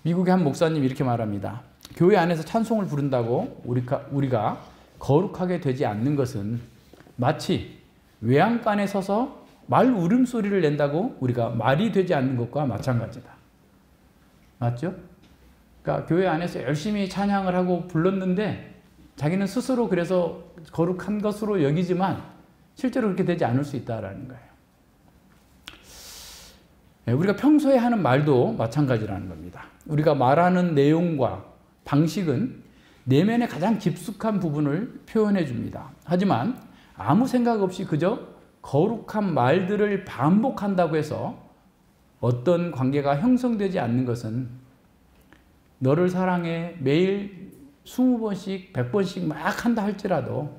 미국의 한 목사님이 이렇게 말합니다. 교회 안에서 찬송을 부른다고 우리가 거룩하게 되지 않는 것은 마치 외양간에 서서 말 울음소리를 낸다고 우리가 말이 되지 않는 것과 마찬가지다. 맞죠? 그러니까 교회 안에서 열심히 찬양을 하고 불렀는데 자기는 스스로 그래서 거룩한 것으로 여기지만 실제로 그렇게 되지 않을 수 있다는 거예요. 우리가 평소에 하는 말도 마찬가지라는 겁니다. 우리가 말하는 내용과 방식은 내면의 가장 깊숙한 부분을 표현해 줍니다. 하지만 아무 생각 없이 그저 거룩한 말들을 반복한다고 해서 어떤 관계가 형성되지 않는 것은 너를 사랑해 매일 20번씩 100번씩 막 한다 할지라도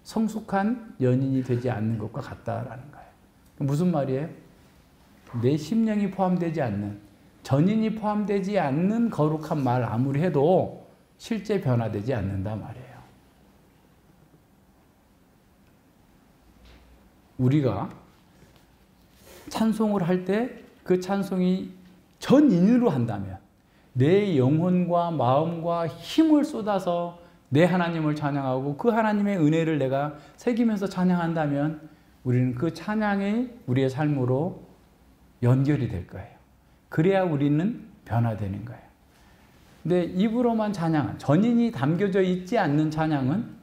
성숙한 연인이 되지 않는 것과 같다라는 거예요. 무슨 말이에요? 내 심령이 포함되지 않는, 전인이 포함되지 않는 거룩한 말 아무리 해도 실제 변화되지 않는다 말이에요. 우리가 찬송을 할 때 그 찬송이 전인으로 한다면 내 영혼과 마음과 힘을 쏟아서 내 하나님을 찬양하고 그 하나님의 은혜를 내가 새기면서 찬양한다면 우리는 그 찬양이 우리의 삶으로 연결이 될 거예요. 그래야 우리는 변화되는 거예요. 근데 입으로만 찬양한, 전인이 담겨져 있지 않는 찬양은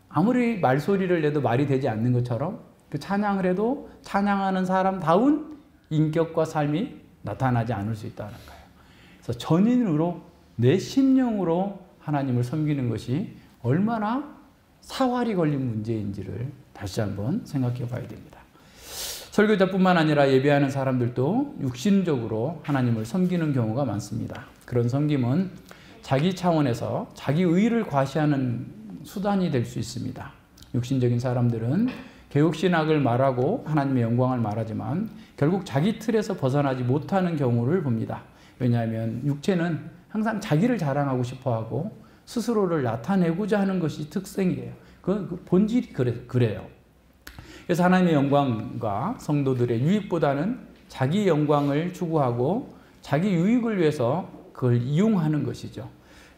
아무리 말소리를 내도 말이 되지 않는 것처럼 그 찬양을 해도 찬양하는 사람다운 인격과 삶이 나타나지 않을 수 있다는 거예요. 그래서 전인으로 내 심령으로 하나님을 섬기는 것이 얼마나 사활이 걸린 문제인지를 다시 한번 생각해 봐야 됩니다. 설교자뿐만 아니라 예배하는 사람들도 육신적으로 하나님을 섬기는 경우가 많습니다. 그런 섬김은 자기 차원에서 자기 의의를 과시하는 수단이 될 수 있습니다. 육신적인 사람들은 개혁신학을 말하고 하나님의 영광을 말하지만 결국 자기 틀에서 벗어나지 못하는 경우를 봅니다. 왜냐하면 육체는 항상 자기를 자랑하고 싶어하고 스스로를 나타내고자 하는 것이 특성이에요. 그 본질이 그래요. 그래서 하나님의 영광과 성도들의 유익보다는 자기 영광을 추구하고 자기 유익을 위해서 그걸 이용하는 것이죠.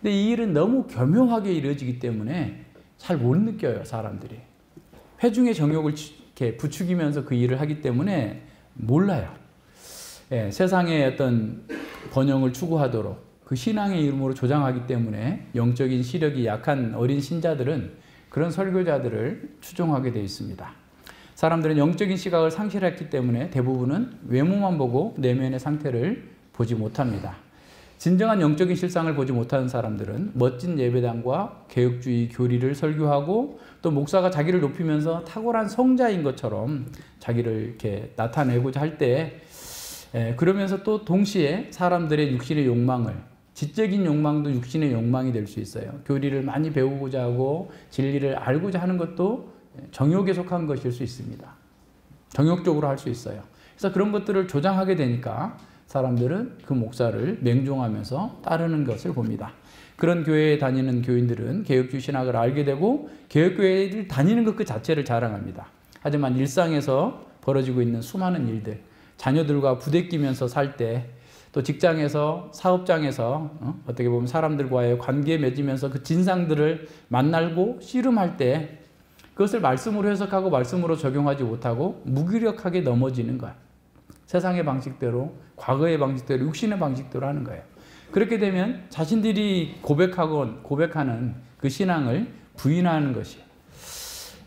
근데 이 일은 너무 교묘하게 이루어지기 때문에 잘 못 느껴요, 사람들이. 회중의 정욕을 이렇게 부추기면서 그 일을 하기 때문에 몰라요. 예, 세상의 어떤 번영을 추구하도록 그 신앙의 이름으로 조장하기 때문에 영적인 시력이 약한 어린 신자들은 그런 설교자들을 추종하게 되어 있습니다. 사람들은 영적인 시각을 상실했기 때문에 대부분은 외모만 보고 내면의 상태를 보지 못합니다. 진정한 영적인 실상을 보지 못하는 사람들은 멋진 예배당과 개혁주의 교리를 설교하고 또 목사가 자기를 높이면서 탁월한 성자인 것처럼 자기를 이렇게 나타내고자 할 때 그러면서 또 동시에 사람들의 육신의 욕망을, 지적인 욕망도 육신의 욕망이 될 수 있어요. 교리를 많이 배우고자 하고 진리를 알고자 하는 것도 정욕에 속한 것일 수 있습니다. 정욕적으로 할 수 있어요. 그래서 그런 것들을 조장하게 되니까 사람들은 그 목사를 맹종하면서 따르는 것을 봅니다. 그런 교회에 다니는 교인들은 개혁주의 신학을 알게 되고 개혁교회를 다니는 것 그 자체를 자랑합니다. 하지만 일상에서 벌어지고 있는 수많은 일들, 자녀들과 부대끼면서 살 때, 또 직장에서, 사업장에서 어떻게 보면 사람들과의 관계 맺으면서 그 진상들을 만나고 씨름할 때 그것을 말씀으로 해석하고 말씀으로 적용하지 못하고 무기력하게 넘어지는 거야. 세상의 방식대로, 과거의 방식대로, 육신의 방식대로 하는 거예요. 그렇게 되면 자신들이 고백하는 그 신앙을 부인하는 것이에요.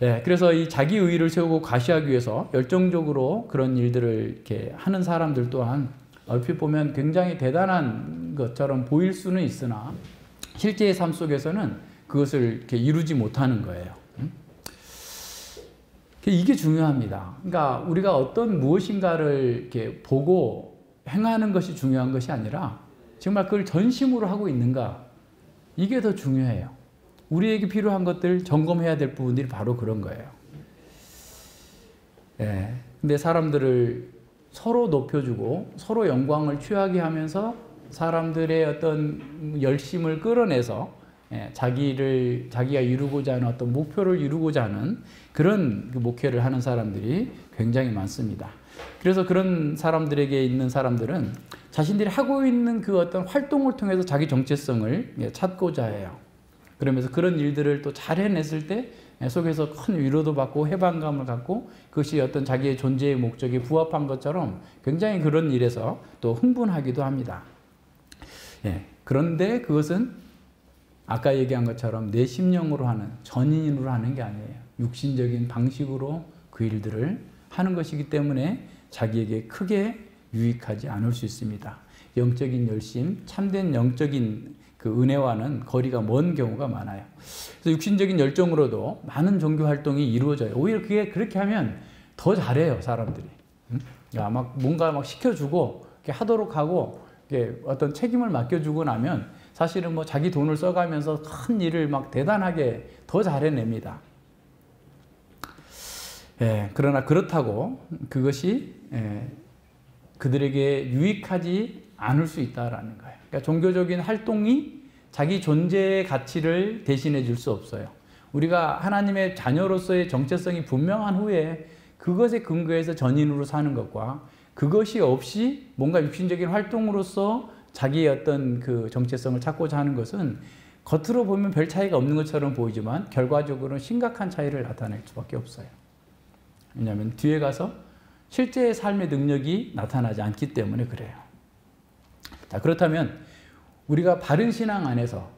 네, 그래서 이 자기 의의를 세우고 과시하기 위해서 열정적으로 그런 일들을 이렇게 하는 사람들 또한 얼핏 보면 굉장히 대단한 것처럼 보일 수는 있으나 실제의 삶 속에서는 그것을 이렇게 이루지 못하는 거예요. 이게 중요합니다. 그러니까 우리가 어떤 무엇인가를 이렇게 보고 행하는 것이 중요한 것이 아니라 정말 그걸 전심으로 하고 있는가, 이게 더 중요해요. 우리에게 필요한 것들 점검해야 될 부분들이 바로 그런 거예요. 예. 근데 사람들을 서로 높여주고 서로 영광을 취하게 하면서 사람들의 어떤 열심을 끌어내서 자기가 이루고자 하는 어떤 목표를 이루고자 하는 그런 목회를 하는 사람들이 굉장히 많습니다. 그래서 그런 사람들에게 있는 사람들은 자신들이 하고 있는 그 어떤 활동을 통해서 자기 정체성을 찾고자 해요. 그러면서 그런 일들을 또 잘 해냈을 때 속에서 큰 위로도 받고 해방감을 갖고 그것이 어떤 자기의 존재의 목적에 부합한 것처럼 굉장히 그런 일에서 또 흥분하기도 합니다. 그런데 그것은 아까 얘기한 것처럼 내 심령으로 하는, 전인으로 하는 게 아니에요. 육신적인 방식으로 그 일들을 하는 것이기 때문에 자기에게 크게 유익하지 않을 수 있습니다. 영적인 열심, 참된 영적인 그 은혜와는 거리가 먼 경우가 많아요. 그래서 육신적인 열정으로도 많은 종교 활동이 이루어져요. 오히려 그게 그렇게 하면 더 잘해요, 사람들이. 뭔가 막 시켜주고 이렇게 하도록 하고 이렇게 어떤 책임을 맡겨주고 나면 사실은 뭐 자기 돈을 써가면서 큰 일을 막 대단하게 더 잘해냅니다. 그러나 그렇다고 그것이 그들에게 유익하지 않을 수 있다라는 거예요. 그러니까 종교적인 활동이 자기 존재의 가치를 대신해 줄 수 없어요. 우리가 하나님의 자녀로서의 정체성이 분명한 후에 그것에 근거해서 전인으로 사는 것과 그것이 없이 뭔가 육신적인 활동으로서 자기의 어떤 그 정체성을 찾고자 하는 것은 겉으로 보면 별 차이가 없는 것처럼 보이지만 결과적으로는 심각한 차이를 나타낼 수밖에 없어요. 왜냐하면 뒤에 가서 실제의 삶의 능력이 나타나지 않기 때문에 그래요. 자, 그렇다면 우리가 바른 신앙 안에서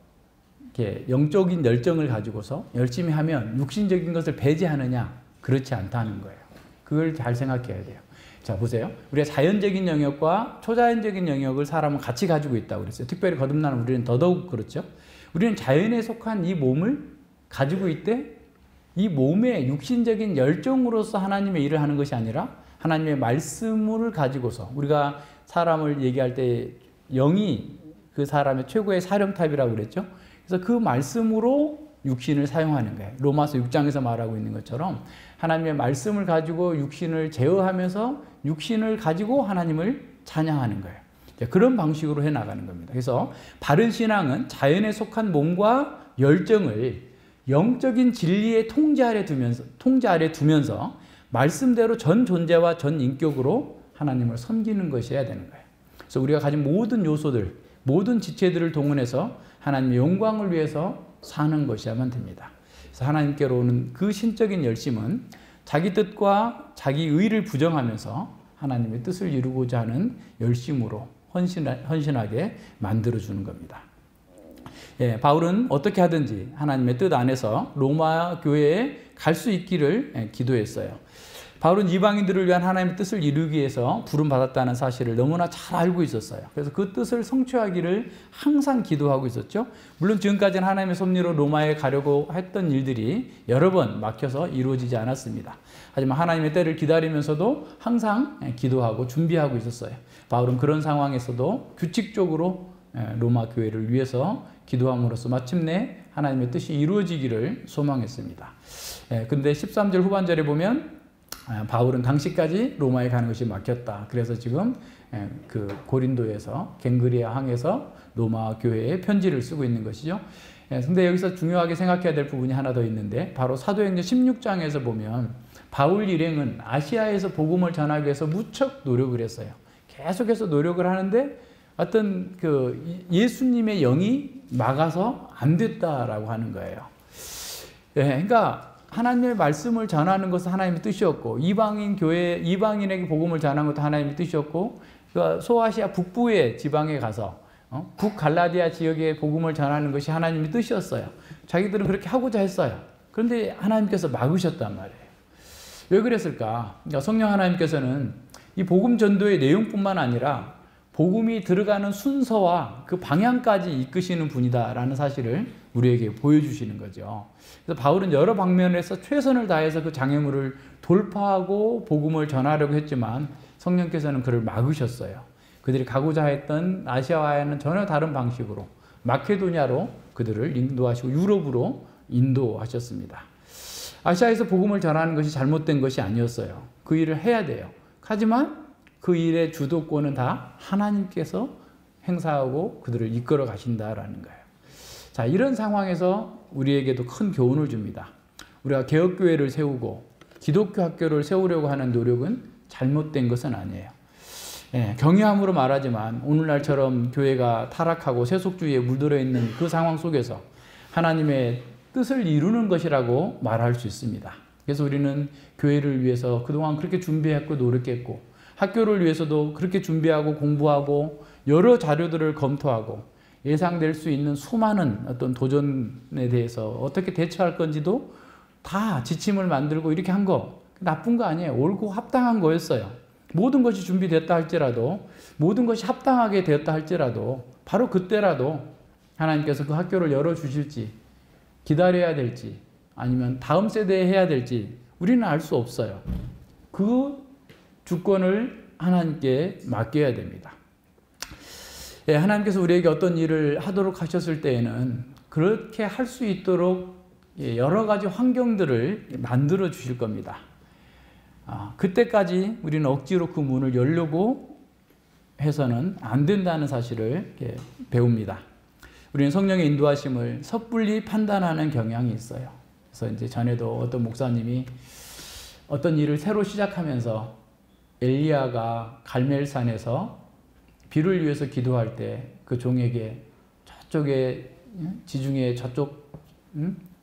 이렇게 영적인 열정을 가지고서 열심히 하면 육신적인 것을 배제하느냐? 그렇지 않다는 거예요. 그걸 잘 생각해야 돼요. 자, 보세요. 우리가 자연적인 영역과 초자연적인 영역을 사람은 같이 가지고 있다고 그랬어요. 특별히 거듭나는 우리는 더더욱 그렇죠. 우리는 자연에 속한 이 몸을 가지고 있되 이 몸의 육신적인 열정으로서 하나님의 일을 하는 것이 아니라 하나님의 말씀을 가지고서 우리가 사람을 얘기할 때 영이 그 사람의 최고의 사령탑이라고 그랬죠. 그래서 그 말씀으로 육신을 사용하는 거예요. 로마서 6장에서 말하고 있는 것처럼 하나님의 말씀을 가지고 육신을 제어하면서 육신을 가지고 하나님을 찬양하는 거예요. 그런 방식으로 해나가는 겁니다. 그래서 바른 신앙은 자연에 속한 몸과 열정을 영적인 진리의 통제 아래 두면서 말씀대로 전 존재와 전 인격으로 하나님을 섬기는 것이어야 되는 거예요. 그래서 우리가 가진 모든 요소들, 모든 지체들을 동원해서 하나님의 영광을 위해서 사는 것이야만 됩니다. 그래서 하나님께로 오는 그 신적인 열심은 자기 뜻과 자기 의를 부정하면서 하나님의 뜻을 이루고자 하는 열심으로 헌신하게 만들어주는 겁니다. 바울은 어떻게 하든지 하나님의 뜻 안에서 로마 교회에 갈 수 있기를 기도했어요. 바울은 이방인들을 위한 하나님의 뜻을 이루기 위해서 부름받았다는 사실을 너무나 잘 알고 있었어요. 그래서 그 뜻을 성취하기를 항상 기도하고 있었죠. 물론 지금까지는 하나님의 섭리로 로마에 가려고 했던 일들이 여러 번 막혀서 이루어지지 않았습니다. 하지만 하나님의 때를 기다리면서도 항상 기도하고 준비하고 있었어요. 바울은 그런 상황에서도 규칙적으로 로마 교회를 위해서 기도함으로써 마침내 하나님의 뜻이 이루어지기를 소망했습니다. 근데 13절 후반절에 보면 바울은 당시까지 로마에 가는 것이 막혔다. 그래서 지금 그 고린도에서 갱그리아 항에서 로마 교회에 편지를 쓰고 있는 것이죠. 근데 여기서 중요하게 생각해야 될 부분이 하나 더 있는데 바로 사도행전 16장에서 보면 바울 일행은 아시아에서 복음을 전하기 위해서 무척 노력을 했어요. 계속해서 노력을 하는데 어떤 그 예수님의 영이 막아서 안 됐다라고 하는 거예요. 그러니까 하나님의 말씀을 전하는 것은 하나님의 뜻이었고 이방인에게 복음을 전하는 것도 하나님의 뜻이었고 그 소아시아 북부의 지방에 가서 북갈라디아 지역에 복음을 전하는 것이 하나님의 뜻이었어요. 자기들은 그렇게 하고자 했어요. 그런데 하나님께서 막으셨단 말이에요. 왜 그랬을까? 그러니까 성령 하나님께서는 이 복음 전도의 내용뿐만 아니라 복음이 들어가는 순서와 그 방향까지 이끄시는 분이다라는 사실을 우리에게 보여주시는 거죠. 그래서 바울은 여러 방면에서 최선을 다해서 그 장애물을 돌파하고 복음을 전하려고 했지만 성령께서는 그를 막으셨어요. 그들이 가고자 했던 아시아와는 전혀 다른 방식으로 마케도냐로 그들을 인도하시고 유럽으로 인도하셨습니다. 아시아에서 복음을 전하는 것이 잘못된 것이 아니었어요. 그 일을 해야 돼요. 하지만 그 일의 주도권은 다 하나님께서 행사하고 그들을 이끌어 가신다라는 거예요. 자, 이런 상황에서 우리에게도 큰 교훈을 줍니다. 우리가 개혁교회를 세우고 기독교 학교를 세우려고 하는 노력은 잘못된 것은 아니에요. 경외함으로 말하지만 오늘날처럼 교회가 타락하고 세속주의에 물들어 있는 그 상황 속에서 하나님의 뜻을 이루는 것이라고 말할 수 있습니다. 그래서 우리는 교회를 위해서 그동안 그렇게 준비했고 노력했고 학교를 위해서도 그렇게 준비하고 공부하고 여러 자료들을 검토하고 예상될 수 있는 수많은 어떤 도전에 대해서 어떻게 대처할 건지도 다 지침을 만들고 이렇게 한 거 나쁜 거 아니에요. 옳고 합당한 거였어요. 모든 것이 준비됐다 할지라도 모든 것이 합당하게 되었다 할지라도 바로 그때라도 하나님께서 그 학교를 열어주실지 기다려야 될지 아니면 다음 세대에 해야 될지 우리는 알 수 없어요. 그 주권을 하나님께 맡겨야 됩니다. 하나님께서 우리에게 어떤 일을 하도록 하셨을 때에는 그렇게 할 수 있도록 여러 가지 환경들을 만들어 주실 겁니다. 그때까지 우리는 억지로 그 문을 열려고 해서는 안 된다는 사실을 배웁니다. 우리는 성령의 인도하심을 섣불리 판단하는 경향이 있어요. 그래서 이제 전에도 어떤 목사님이 어떤 일을 새로 시작하면서 엘리야가 갈멜산에서 비를 위해서 기도할 때 그 종에게 저쪽에 지중해 저쪽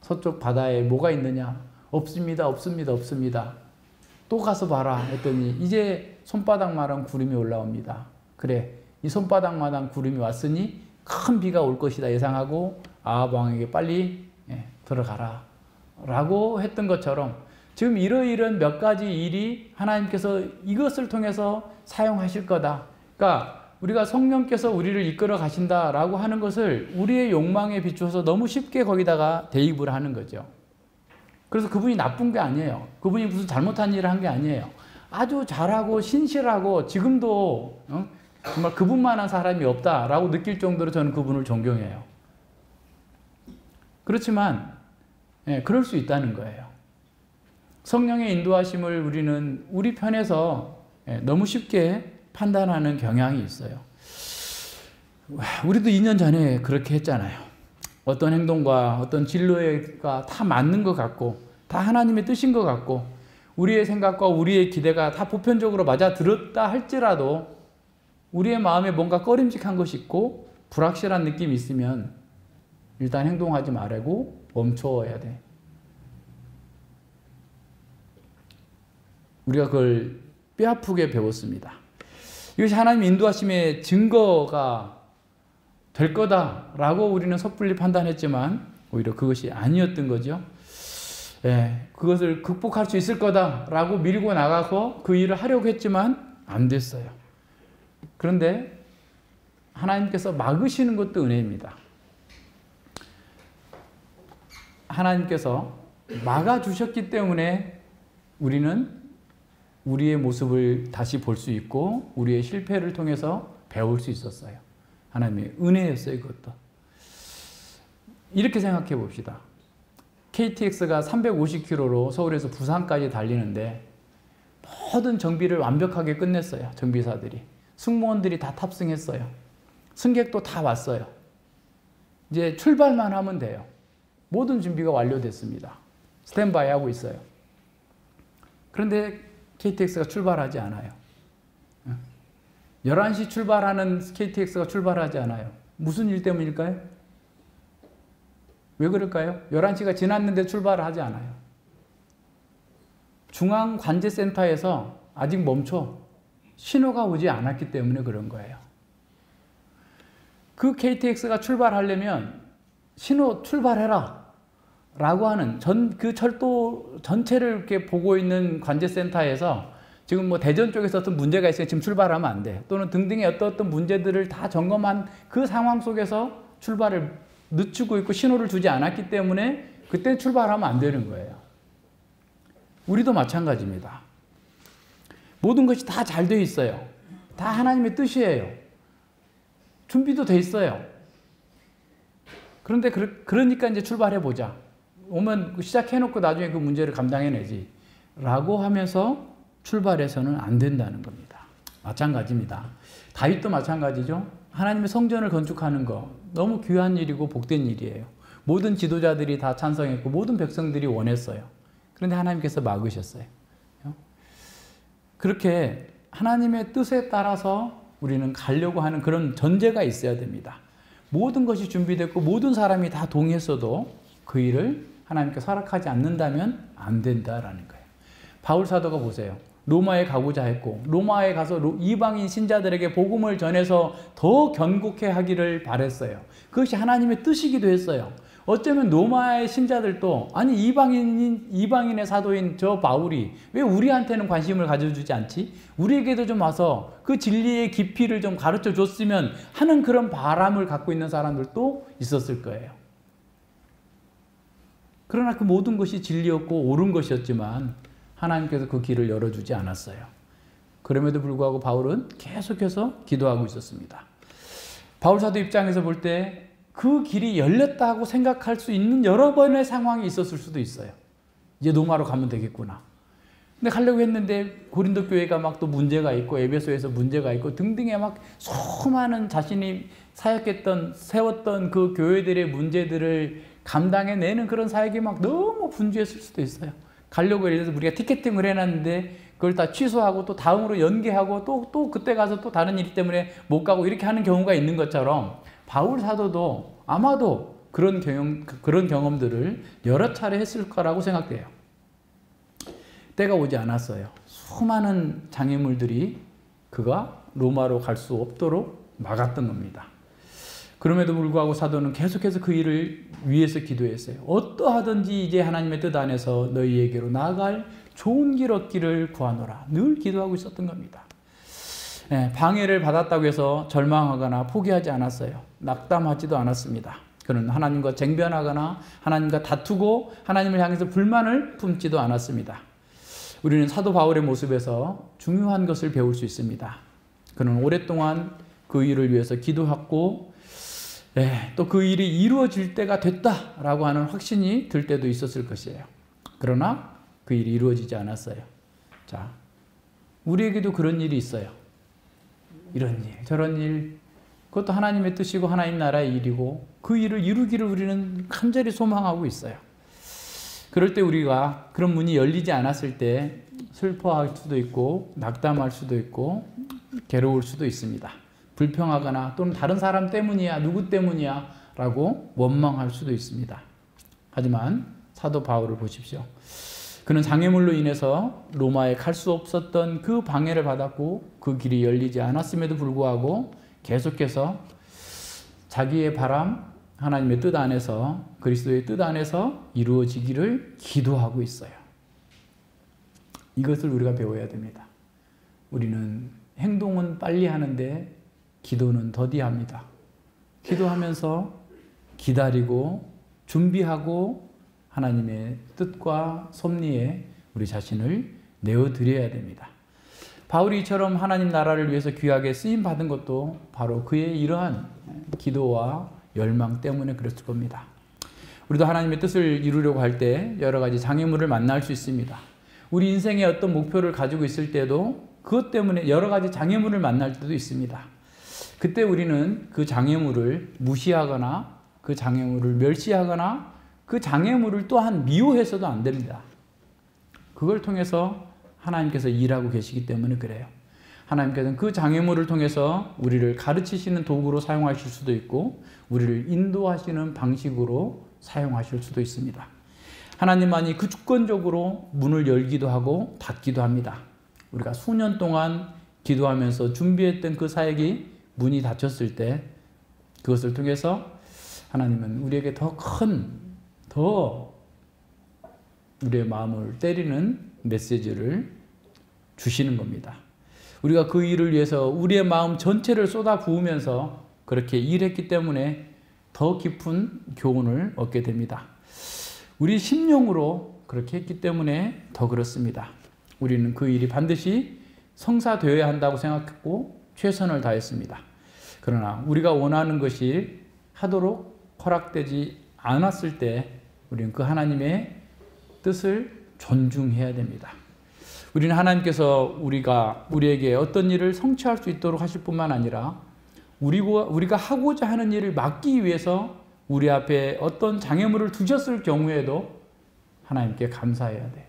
서쪽 바다에 뭐가 있느냐? 없습니다. 없습니다. 없습니다. 또 가서 봐라 했더니 이제 손바닥만한 구름이 올라옵니다. 그래, 이 손바닥만한 구름이 왔으니 큰 비가 올 것이다 예상하고 아합 왕에게 빨리 들어가라 라고 했던 것처럼 지금 이러이런 몇 가지 일이 하나님께서 이것을 통해서 사용하실 거다. 그러니까 우리가 성령께서 우리를 이끌어 가신다라고 하는 것을 우리의 욕망에 비추어서 너무 쉽게 거기다가 대입을 하는 거죠. 그래서 그분이 나쁜 게 아니에요. 그분이 무슨 잘못한 일을 한 게 아니에요. 아주 잘하고 신실하고 지금도 정말 그분만한 사람이 없다라고 느낄 정도로 저는 그분을 존경해요. 그렇지만 그럴 수 있다는 거예요. 성령의 인도하심을 우리는 우리 편에서 너무 쉽게 판단하는 경향이 있어요. 우리도 2년 전에 그렇게 했잖아요. 어떤 행동과 어떤 진로가 다 맞는 것 같고 다 하나님의 뜻인 것 같고 우리의 생각과 우리의 기대가 다 보편적으로 맞아 들었다 할지라도 우리의 마음에 뭔가 꺼림직한 것이 있고 불확실한 느낌이 있으면 일단 행동하지 말고 멈춰야 돼. 우리가 그걸 뼈아프게 배웠습니다. 이것이 하나님 인도하심의 증거가 될 거다라고 우리는 섣불리 판단했지만 오히려 그것이 아니었던 거죠. 그것을 극복할 수 있을 거다라고 밀고 나가서 그 일을 하려고 했지만 안 됐어요. 그런데 하나님께서 막으시는 것도 은혜입니다. 하나님께서 막아주셨기 때문에 우리는 우리의 모습을 다시 볼 수 있고 우리의 실패를 통해서 배울 수 있었어요. 하나님의 은혜였어요. 그것도. 이렇게 생각해 봅시다. KTX가 350km로 서울에서 부산까지 달리는데 모든 정비를 완벽하게 끝냈어요. 정비사들이. 승무원들이 다 탑승했어요. 승객도 다 왔어요. 이제 출발만 하면 돼요. 모든 준비가 완료됐습니다. 스탠바이 하고 있어요. 그런데 KTX가 출발하지 않아요. 11시 출발하는 KTX가 출발하지 않아요. 무슨 일 때문일까요? 왜 그럴까요? 11시가 지났는데 출발을 하지 않아요. 중앙관제센터에서 아직 멈춰. 신호가 오지 않았기 때문에 그런 거예요. 그 KTX가 출발하려면 신호 출발해라 라고 하는 그 철도 전체를 이렇게 보고 있는 관제센터에서 지금 뭐 대전 쪽에서 어떤 문제가 있으니까 지금 출발하면 안 돼. 또는 등등의 어떤 문제들을 다 점검한 그 상황 속에서 출발을 늦추고 있고 신호를 주지 않았기 때문에 그때 출발하면 안 되는 거예요. 우리도 마찬가지입니다. 모든 것이 다 잘 돼 있어요. 다 하나님의 뜻이에요. 준비도 돼 있어요. 그런데 그러니까 이제 출발해 보자. 오면 시작해놓고 나중에 그 문제를 감당해내지. 라고 하면서 출발해서는 안 된다는 겁니다. 마찬가지입니다. 다윗도 마찬가지죠. 하나님의 성전을 건축하는 거 너무 귀한 일이고 복된 일이에요. 모든 지도자들이 다 찬성했고 모든 백성들이 원했어요. 그런데 하나님께서 막으셨어요. 그렇게 하나님의 뜻에 따라서 우리는 가려고 하는 그런 전제가 있어야 됩니다. 모든 것이 준비됐고 모든 사람이 다 동의했어도 그 일을 하나님께서 허락하지 않는다면 안 된다라는 거예요. 바울 사도가 보세요. 로마에 가고자 했고 로마에 가서 이방인 신자들에게 복음을 전해서 더 견고케 하기를 바랬어요. 그것이 하나님의 뜻이기도 했어요. 어쩌면 로마의 신자들도 아니 이방인의 사도인 저 바울이 왜 우리한테는 관심을 가져주지 않지? 우리에게도 좀 와서 그 진리의 깊이를 좀 가르쳐 줬으면 하는 그런 바람을 갖고 있는 사람들도 있었을 거예요. 그러나 그 모든 것이 진리였고 옳은 것이었지만 하나님께서 그 길을 열어주지 않았어요. 그럼에도 불구하고 바울은 계속해서 기도하고 있었습니다. 바울 사도 입장에서 볼 때 그 길이 열렸다고 생각할 수 있는 여러 번의 상황이 있었을 수도 있어요. 이제 로마로 가면 되겠구나. 근데 가려고 했는데 고린도 교회가 막 또 문제가 있고 에베소에서 문제가 있고 등등의 막 수많은 자신이 세웠던 그 교회들의 문제들을 감당해내는 그런 사역이 막 너무 분주했을 수도 있어요. 가려고 해서 우리가 티켓팅을 해놨는데 그걸 다 취소하고 또 다음으로 연기하고 또 그때 가서 또 다른 일 때문에 못 가고 이렇게 하는 경우가 있는 것처럼 바울 사도도 아마도 그런 경험들을 여러 차례 했을 거라고 생각돼요. 때가 오지 않았어요. 수많은 장애물들이 그가 로마로 갈 수 없도록 막았던 겁니다. 그럼에도 불구하고 사도는 계속해서 그 일을 위해서 기도했어요. 어떠하든지 이제 하나님의 뜻 안에서 너희에게로 나아갈 좋은 길 얻기를 구하노라. 늘 기도하고 있었던 겁니다. 방해를 받았다고 해서 절망하거나 포기하지 않았어요. 낙담하지도 않았습니다. 그는 하나님과 쟁변하거나 하나님과 다투고 하나님을 향해서 불만을 품지도 않았습니다. 우리는 사도 바울의 모습에서 중요한 것을 배울 수 있습니다. 그는 오랫동안 그 일을 위해서 기도했고 또 그 일이 이루어질 때가 됐다라고 하는 확신이 들 때도 있었을 것이에요. 그러나 그 일이 이루어지지 않았어요. 자, 우리에게도 그런 일이 있어요. 이런 일, 저런 일, 그것도 하나님의 뜻이고 하나님 나라의 일이고 그 일을 이루기를 우리는 간절히 소망하고 있어요. 그럴 때 우리가 그런 문이 열리지 않았을 때 슬퍼할 수도 있고 낙담할 수도 있고 괴로울 수도 있습니다. 불평하거나 또는 다른 사람 때문이야, 누구 때문이야 라고 원망할 수도 있습니다. 하지만 사도 바울을 보십시오. 그는 장애물로 인해서 로마에 갈 수 없었던 그 방해를 받았고 그 길이 열리지 않았음에도 불구하고 계속해서 자기의 바람, 하나님의 뜻 안에서 그리스도의 뜻 안에서 이루어지기를 기도하고 있어요. 이것을 우리가 배워야 됩니다. 우리는 행동은 빨리 하는데 기도는 더디합니다. 기도하면서 기다리고 준비하고 하나님의 뜻과 섭리에 우리 자신을 내어드려야 됩니다. 바울이 이처럼 하나님 나라를 위해서 귀하게 쓰임받은 것도 바로 그의 이러한 기도와 열망 때문에 그랬을 겁니다. 우리도 하나님의 뜻을 이루려고 할 때 여러 가지 장애물을 만날 수 있습니다. 우리 인생의 어떤 목표를 가지고 있을 때도 그것 때문에 여러 가지 장애물을 만날 때도 있습니다. 그때 우리는 그 장애물을 무시하거나 그 장애물을 멸시하거나 그 장애물을 또한 미워해서도 안 됩니다. 그걸 통해서 하나님께서 일하고 계시기 때문에 그래요. 하나님께서는 그 장애물을 통해서 우리를 가르치시는 도구로 사용하실 수도 있고 우리를 인도하시는 방식으로 사용하실 수도 있습니다. 하나님만이 그 주권적으로 문을 열기도 하고 닫기도 합니다. 우리가 수년 동안 기도하면서 준비했던 그 사역이 문이 닫혔을 때 그것을 통해서 하나님은 우리에게 더 우리의 마음을 때리는 메시지를 주시는 겁니다. 우리가 그 일을 위해서 우리의 마음 전체를 쏟아 부으면서 그렇게 일했기 때문에 더 깊은 교훈을 얻게 됩니다. 우리 심령으로 그렇게 했기 때문에 더 그렇습니다. 우리는 그 일이 반드시 성사되어야 한다고 생각했고 최선을 다했습니다. 그러나 우리가 원하는 것이 하도록 허락되지 않았을 때 우리는 그 하나님의 뜻을 존중해야 됩니다. 우리는 하나님께서 우리에게 어떤 일을 성취할 수 있도록 하실 뿐만 아니라 우리가 하고자 하는 일을 막기 위해서 우리 앞에 어떤 장애물을 두셨을 경우에도 하나님께 감사해야 돼요.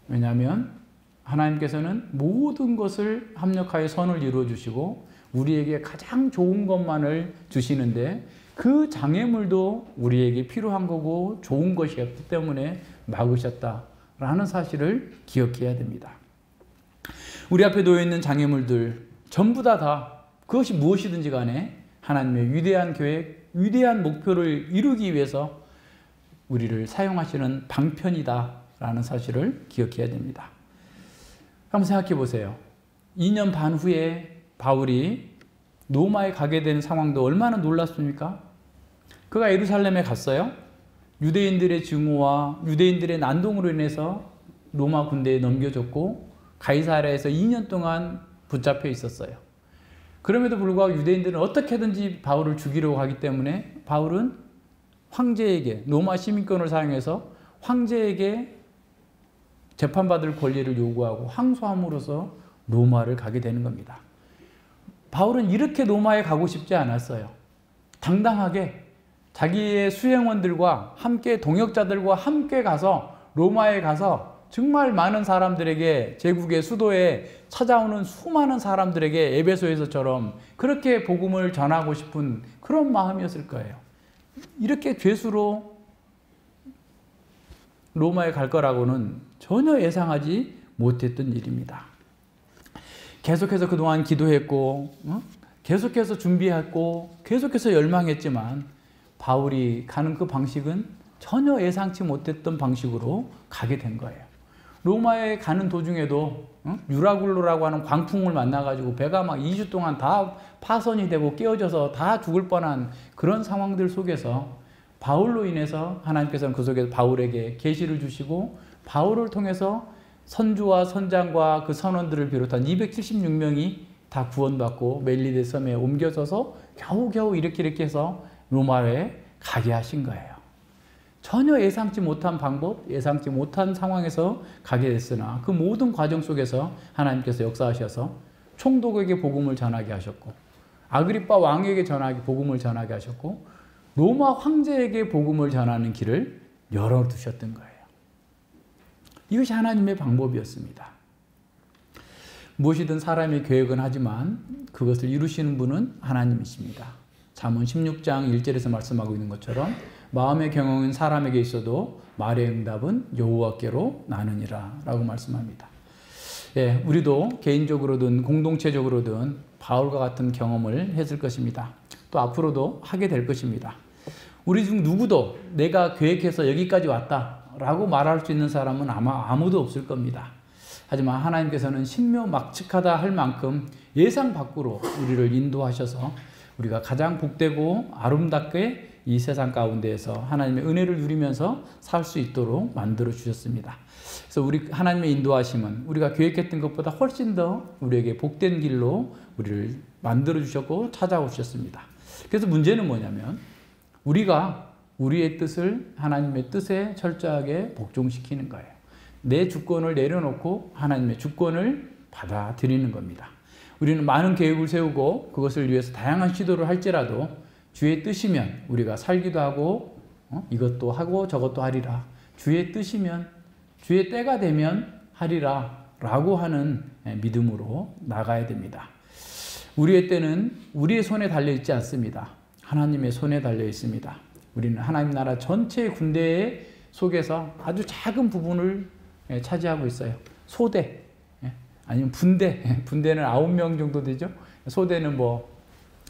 왜냐하면 하나님께서는 모든 것을 합력하여 선을 이루어 주시고 우리에게 가장 좋은 것만을 주시는데 그 장애물도 우리에게 필요한 거고 좋은 것이었기 때문에 막으셨다라는 사실을 기억해야 됩니다. 우리 앞에 놓여 있는 장애물들 전부 다 그것이 무엇이든지 간에 하나님의 위대한 계획, 위대한 목표를 이루기 위해서 우리를 사용하시는 방편이다라는 사실을 기억해야 됩니다. 한번 생각해 보세요. 2년 반 후에 바울이 로마에 가게 되는 상황도 얼마나 놀랐습니까? 그가 예루살렘에 갔어요. 유대인들의 증오와 유대인들의 난동으로 인해서 로마 군대에 넘겨졌고 가이사랴에서 2년 동안 붙잡혀 있었어요. 그럼에도 불구하고 유대인들은 어떻게든지 바울을 죽이려고 하기 때문에 바울은 황제에게 로마 시민권을 사용해서 황제에게 재판받을 권리를 요구하고 항소함으로써 로마를 가게 되는 겁니다. 바울은 이렇게 로마에 가고 싶지 않았어요. 당당하게 자기의 수행원들과 함께 동역자들과 함께 가서 로마에 가서 정말 많은 사람들에게 제국의 수도에 찾아오는 수많은 사람들에게 에베소에서처럼 그렇게 복음을 전하고 싶은 그런 마음이었을 거예요. 이렇게 죄수로 로마에 갈 거라고는 전혀 예상하지 못했던 일입니다. 계속해서 그동안 기도했고 계속해서 준비했고 계속해서 열망했지만 바울이 가는 그 방식은 전혀 예상치 못했던 방식으로 가게 된 거예요. 로마에 가는 도중에도 유라굴로라고 하는 광풍을 만나가지고 배가 막 2주 동안 다 파손이 되고 깨어져서 다 죽을 뻔한 그런 상황들 속에서 바울로 인해서 하나님께서는 그 속에서 바울에게 계시를 주시고 바울을 통해서 선주와 선장과 그 선원들을 비롯한 276명이 다 구원받고 멜리데 섬에 옮겨져서 겨우겨우 이렇게 해서 로마에 가게 하신 거예요. 전혀 예상치 못한 방법, 예상치 못한 상황에서 가게 됐으나 그 모든 과정 속에서 하나님께서 역사하셔서 총독에게 복음을 전하게 하셨고 아그리빠 왕에게 복음을 전하게 하셨고 로마 황제에게 복음을 전하는 길을 열어두셨던 거예요. 이것이 하나님의 방법이었습니다. 무엇이든 사람의 계획은 하지만 그것을 이루시는 분은 하나님이십니다. 잠언 16장 1절에서 말씀하고 있는 것처럼 마음의 경영은 사람에게 있어도 말의 응답은 여호와께로 나느니라 라고 말씀합니다. 예, 우리도 개인적으로든 공동체적으로든 바울과 같은 경험을 했을 것입니다. 또 앞으로도 하게 될 것입니다. 우리 중 누구도 내가 계획해서 여기까지 왔다 라고 말할 수 있는 사람은 아마 아무도 없을 겁니다. 하지만 하나님께서는 신묘막측하다 할 만큼 예상 밖으로 우리를 인도하셔서 우리가 가장 복되고 아름답게 이 세상 가운데에서 하나님의 은혜를 누리면서 살 수 있도록 만들어 주셨습니다. 그래서 하나님의 인도하심은 우리가 계획했던 것보다 훨씬 더 우리에게 복된 길로 우리를 만들어 주셨고 찾아오셨습니다. 그래서 문제는 뭐냐면 우리가 우리의 뜻을 하나님의 뜻에 철저하게 복종시키는 거예요. 내 주권을 내려놓고 하나님의 주권을 받아들이는 겁니다. 우리는 많은 계획을 세우고 그것을 위해서 다양한 시도를 할지라도 주의 뜻이면 우리가 살기도 하고 이것도 하고 저것도 하리라. 주의 뜻이면 주의 때가 되면 하리라 라고 하는 믿음으로 나가야 됩니다. 우리의 때는 우리의 손에 달려있지 않습니다. 하나님의 손에 달려 있습니다. 우리는 하나님 나라 전체의 군대 속에서 아주 작은 부분을 차지하고 있어요. 소대 아니면 분대, 분대는 9명 정도 되죠. 소대는 뭐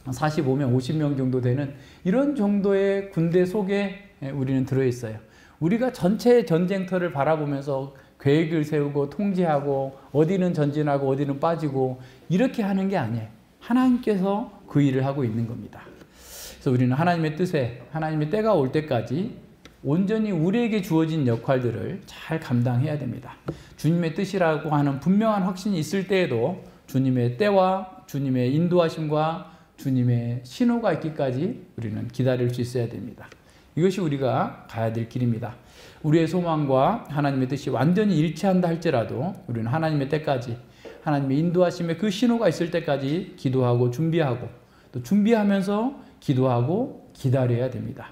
45명, 50명 정도 되는 이런 정도의 군대 속에 우리는 들어있어요. 우리가 전체의 전쟁터를 바라보면서 계획을 세우고 통제하고 어디는 전진하고 어디는 빠지고 이렇게 하는 게 아니에요. 하나님께서 그 일을 하고 있는 겁니다. 그래서 우리는 하나님의 뜻에 하나님의 때가 올 때까지 온전히 우리에게 주어진 역할들을 잘 감당해야 됩니다. 주님의 뜻이라고 하는 분명한 확신이 있을 때에도 주님의 때와 주님의 인도하심과 주님의 신호가 있기까지 우리는 기다릴 수 있어야 됩니다. 이것이 우리가 가야 될 길입니다. 우리의 소망과 하나님의 뜻이 완전히 일치한다 할지라도 우리는 하나님의 때까지, 하나님의 인도하심에 그 신호가 있을 때까지 기도하고 준비하고, 또 준비하면서 기도하고 기다려야 됩니다.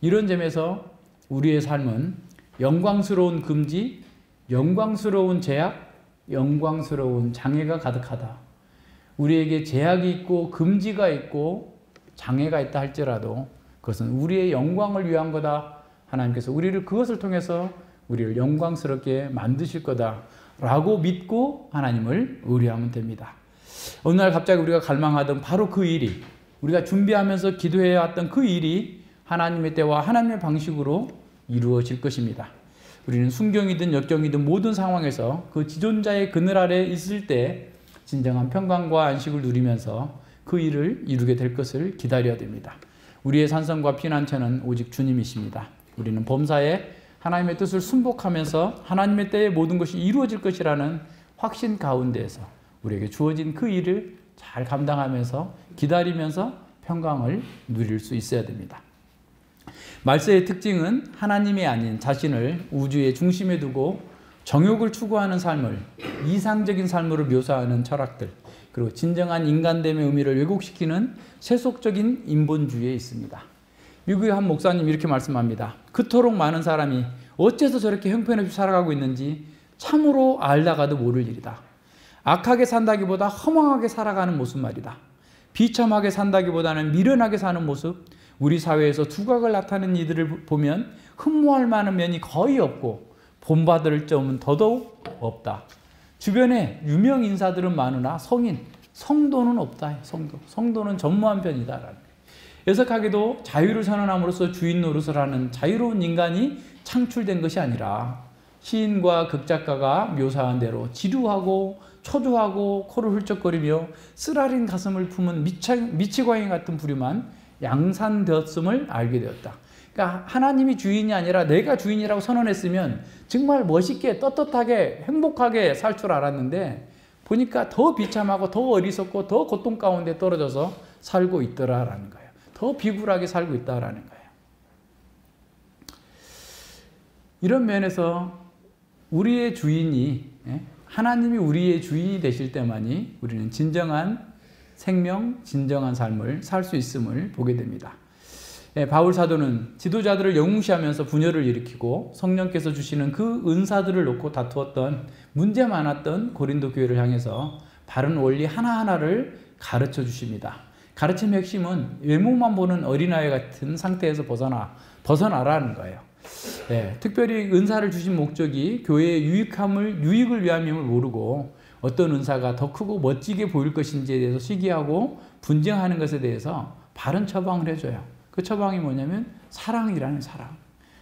이런 점에서 우리의 삶은 영광스러운 금지, 영광스러운 제약, 영광스러운 장애가 가득하다. 우리에게 제약이 있고 금지가 있고 장애가 있다 할지라도 그것은 우리의 영광을 위한 거다. 하나님께서 우리를 그것을 통해서 우리를 영광스럽게 만드실 거다 라고 믿고 하나님을 의뢰하면 됩니다. 어느 날 갑자기 우리가 갈망하던 바로 그 일이, 우리가 준비하면서 기도해 왔던 그 일이 하나님의 때와 하나님의 방식으로 이루어질 것입니다. 우리는 순경이든 역경이든 모든 상황에서 그 지존자의 그늘 아래 있을 때 진정한 평강과 안식을 누리면서 그 일을 이루게 될 것을 기다려야 됩니다. 우리의 산성과 피난처는 오직 주님이십니다. 우리는 범사에 하나님의 뜻을 순복하면서 하나님의 때에 모든 것이 이루어질 것이라는 확신 가운데에서 우리에게 주어진 그 일을 잘 감당하면서 기다리면서 평강을 누릴 수 있어야 됩니다. 말세의 특징은 하나님이 아닌 자신을 우주의 중심에 두고 정욕을 추구하는 삶을 이상적인 삶으로 묘사하는 철학들, 그리고 진정한 인간됨의 의미를 왜곡시키는 세속적인 인본주의에 있습니다. 미국의 한 목사님 이렇게 말씀합니다. 그토록 많은 사람이 어째서 저렇게 형편없이 살아가고 있는지 참으로 알다가도 모를 일이다. 악하게 산다기보다 허망하게 살아가는 모습 말이다. 비참하게 산다기보다는 미련하게 사는 모습, 우리 사회에서 두각을 나타내는 이들을 보면 흠모할 만한 면이 거의 없고 본받을 점은 더더욱 없다. 주변에 유명 인사들은 많으나 성도는 없다. 성도는 전무한 편이다. 애석하게도 자유를 선언함으로써 주인 노릇을 하는 자유로운 인간이 창출된 것이 아니라 시인과 극작가가 묘사한 대로 지루하고 초조하고 코를 훌쩍거리며 쓰라린 가슴을 품은 미치광이 같은 부류만 양산되었음을 알게 되었다. 그러니까 하나님이 주인이 아니라 내가 주인이라고 선언했으면 정말 멋있게 떳떳하게 행복하게 살 줄 알았는데 보니까 더 비참하고 더 어리석고 더 고통 가운데 떨어져서 살고 있더라라는 거예요. 더 비굴하게 살고 있다라는 거예요. 이런 면에서 우리의 주인이, 하나님이 우리의 주인이 되실 때만이 우리는 진정한 생명, 진정한 삶을 살 수 있음을 보게 됩니다. 바울 사도는 지도자들을 영웅시하면서 분열을 일으키고 성령께서 주시는 그 은사들을 놓고 다투었던, 문제 많았던 고린도 교회를 향해서 바른 원리 하나하나를 가르쳐 주십니다. 가르침의 핵심은 외모만 보는 어린아이 같은 상태에서 벗어나라는 거예요. 특별히 은사를 주신 목적이 교회의 유익을 위함임을 모르고 어떤 은사가 더 크고 멋지게 보일 것인지에 대해서 시기하고 분쟁하는 것에 대해서 바른 처방을 해줘요. 그 처방이 뭐냐면 사랑이라는 사랑.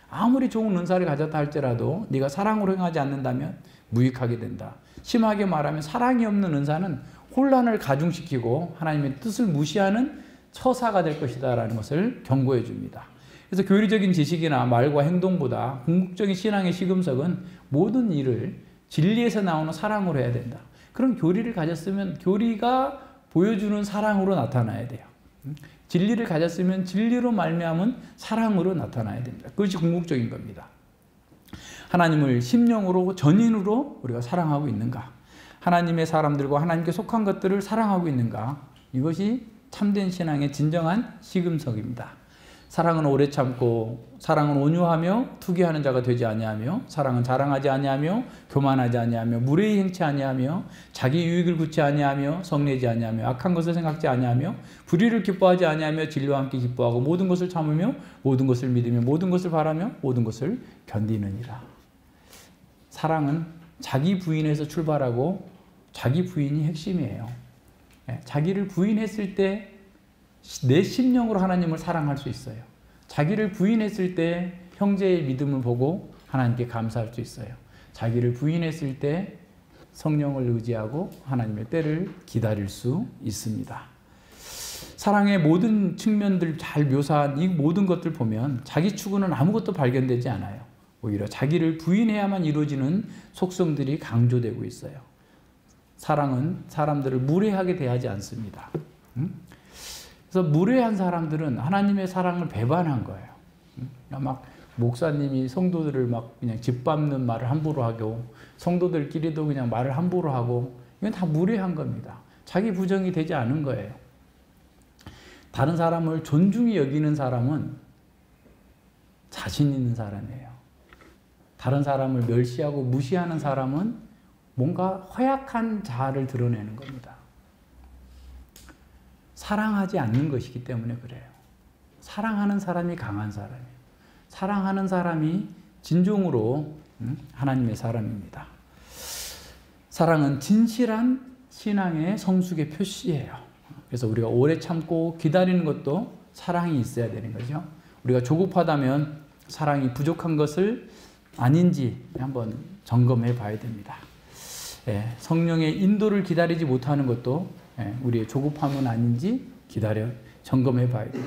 아무리 좋은 은사를 가졌다 할지라도 네가 사랑으로 행하지 않는다면 무익하게 된다. 심하게 말하면 사랑이 없는 은사는 혼란을 가중시키고 하나님의 뜻을 무시하는 처사가 될 것이다 라는 것을 경고해 줍니다. 그래서 교리적인 지식이나 말과 행동보다 궁극적인 신앙의 시금석은 모든 일을 진리에서 나오는 사랑으로 해야 된다. 그런 교리를 가졌으면 교리가 보여주는 사랑으로 나타나야 돼요. 진리를 가졌으면 진리로 말미암은 사랑으로 나타나야 됩니다. 그것이 궁극적인 겁니다. 하나님을 심령으로 전인으로 우리가 사랑하고 있는가? 하나님의 사람들과 하나님께 속한 것들을 사랑하고 있는가? 이것이 참된 신앙의 진정한 시금석입니다. 사랑은 오래 참고, 사랑은 온유하며 투기하는 자가 되지 아니하며, 사랑은 자랑하지 아니하며, 교만하지 아니하며, 무례히 행치 아니하며, 자기 유익을 굳지 아니하며, 성내지 아니하며, 악한 것을 생각지 아니하며, 불의를 기뻐하지 아니하며, 진리와 함께 기뻐하고, 모든 것을 참으며, 모든 것을 믿으며, 모든 것을 바라며, 모든 것을 견디느니라. 사랑은 자기 부인에서 출발하고 자기 부인이 핵심이에요. 자기를 부인했을 때 내 심령으로 하나님을 사랑할 수 있어요. 자기를 부인했을 때 형제의 믿음을 보고 하나님께 감사할 수 있어요. 자기를 부인했을 때 성령을 의지하고 하나님의 때를 기다릴 수 있습니다. 사랑의 모든 측면들 잘 묘사한 이 모든 것들 보면 자기 추구는 아무것도 발견되지 않아요. 오히려 자기를 부인해야만 이루어지는 속성들이 강조되고 있어요. 사랑은 사람들을 무례하게 대하지 않습니다. 그래서 무례한 사람들은 하나님의 사랑을 배반한 거예요. 막 목사님이 성도들을 막 그냥 짓밟는 말을 함부로 하고 성도들끼리도 그냥 말을 함부로 하고 이건 다 무례한 겁니다. 자기 부정이 되지 않은 거예요. 다른 사람을 존중히 여기는 사람은 자신 있는 사람이에요. 다른 사람을 멸시하고 무시하는 사람은 뭔가 허약한 자아를 드러내는 겁니다. 사랑하지 않는 것이기 때문에 그래요. 사랑하는 사람이 강한 사람이에요. 사랑하는 사람이 진정으로 하나님의 사람입니다. 사랑은 진실한 신앙의 성숙의 표시예요. 그래서 우리가 오래 참고 기다리는 것도 사랑이 있어야 되는 거죠. 우리가 조급하다면 사랑이 부족한 것을 아닌지 한번 점검해 봐야 됩니다. 성령의 인도를 기다리지 못하는 것도 우리의 조급함은 아닌지 점검해 봐야 돼요.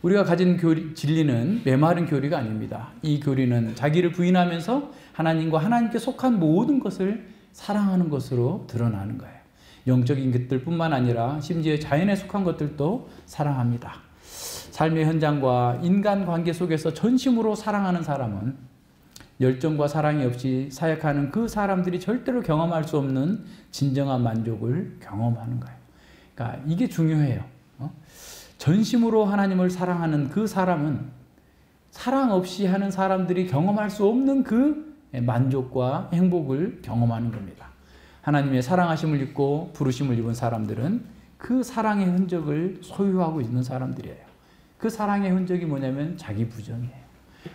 우리가 가진 진리는 메마른 교리가 아닙니다. 이 교리는 자기를 부인하면서 하나님과 하나님께 속한 모든 것을 사랑하는 것으로 드러나는 거예요. 영적인 것들뿐만 아니라 심지어 자연에 속한 것들도 사랑합니다. 삶의 현장과 인간관계 속에서 전심으로 사랑하는 사람은 열정과 사랑이 없이 사역하는 그 사람들이 절대로 경험할 수 없는 진정한 만족을 경험하는 거예요. 그러니까 이게 중요해요. 전심으로 하나님을 사랑하는 그 사람은 사랑 없이 하는 사람들이 경험할 수 없는 그 만족과 행복을 경험하는 겁니다. 하나님의 사랑하심을 입고 부르심을 입은 사람들은 그 사랑의 흔적을 소유하고 있는 사람들이에요. 그 사랑의 흔적이 뭐냐면 자기 부정이에요.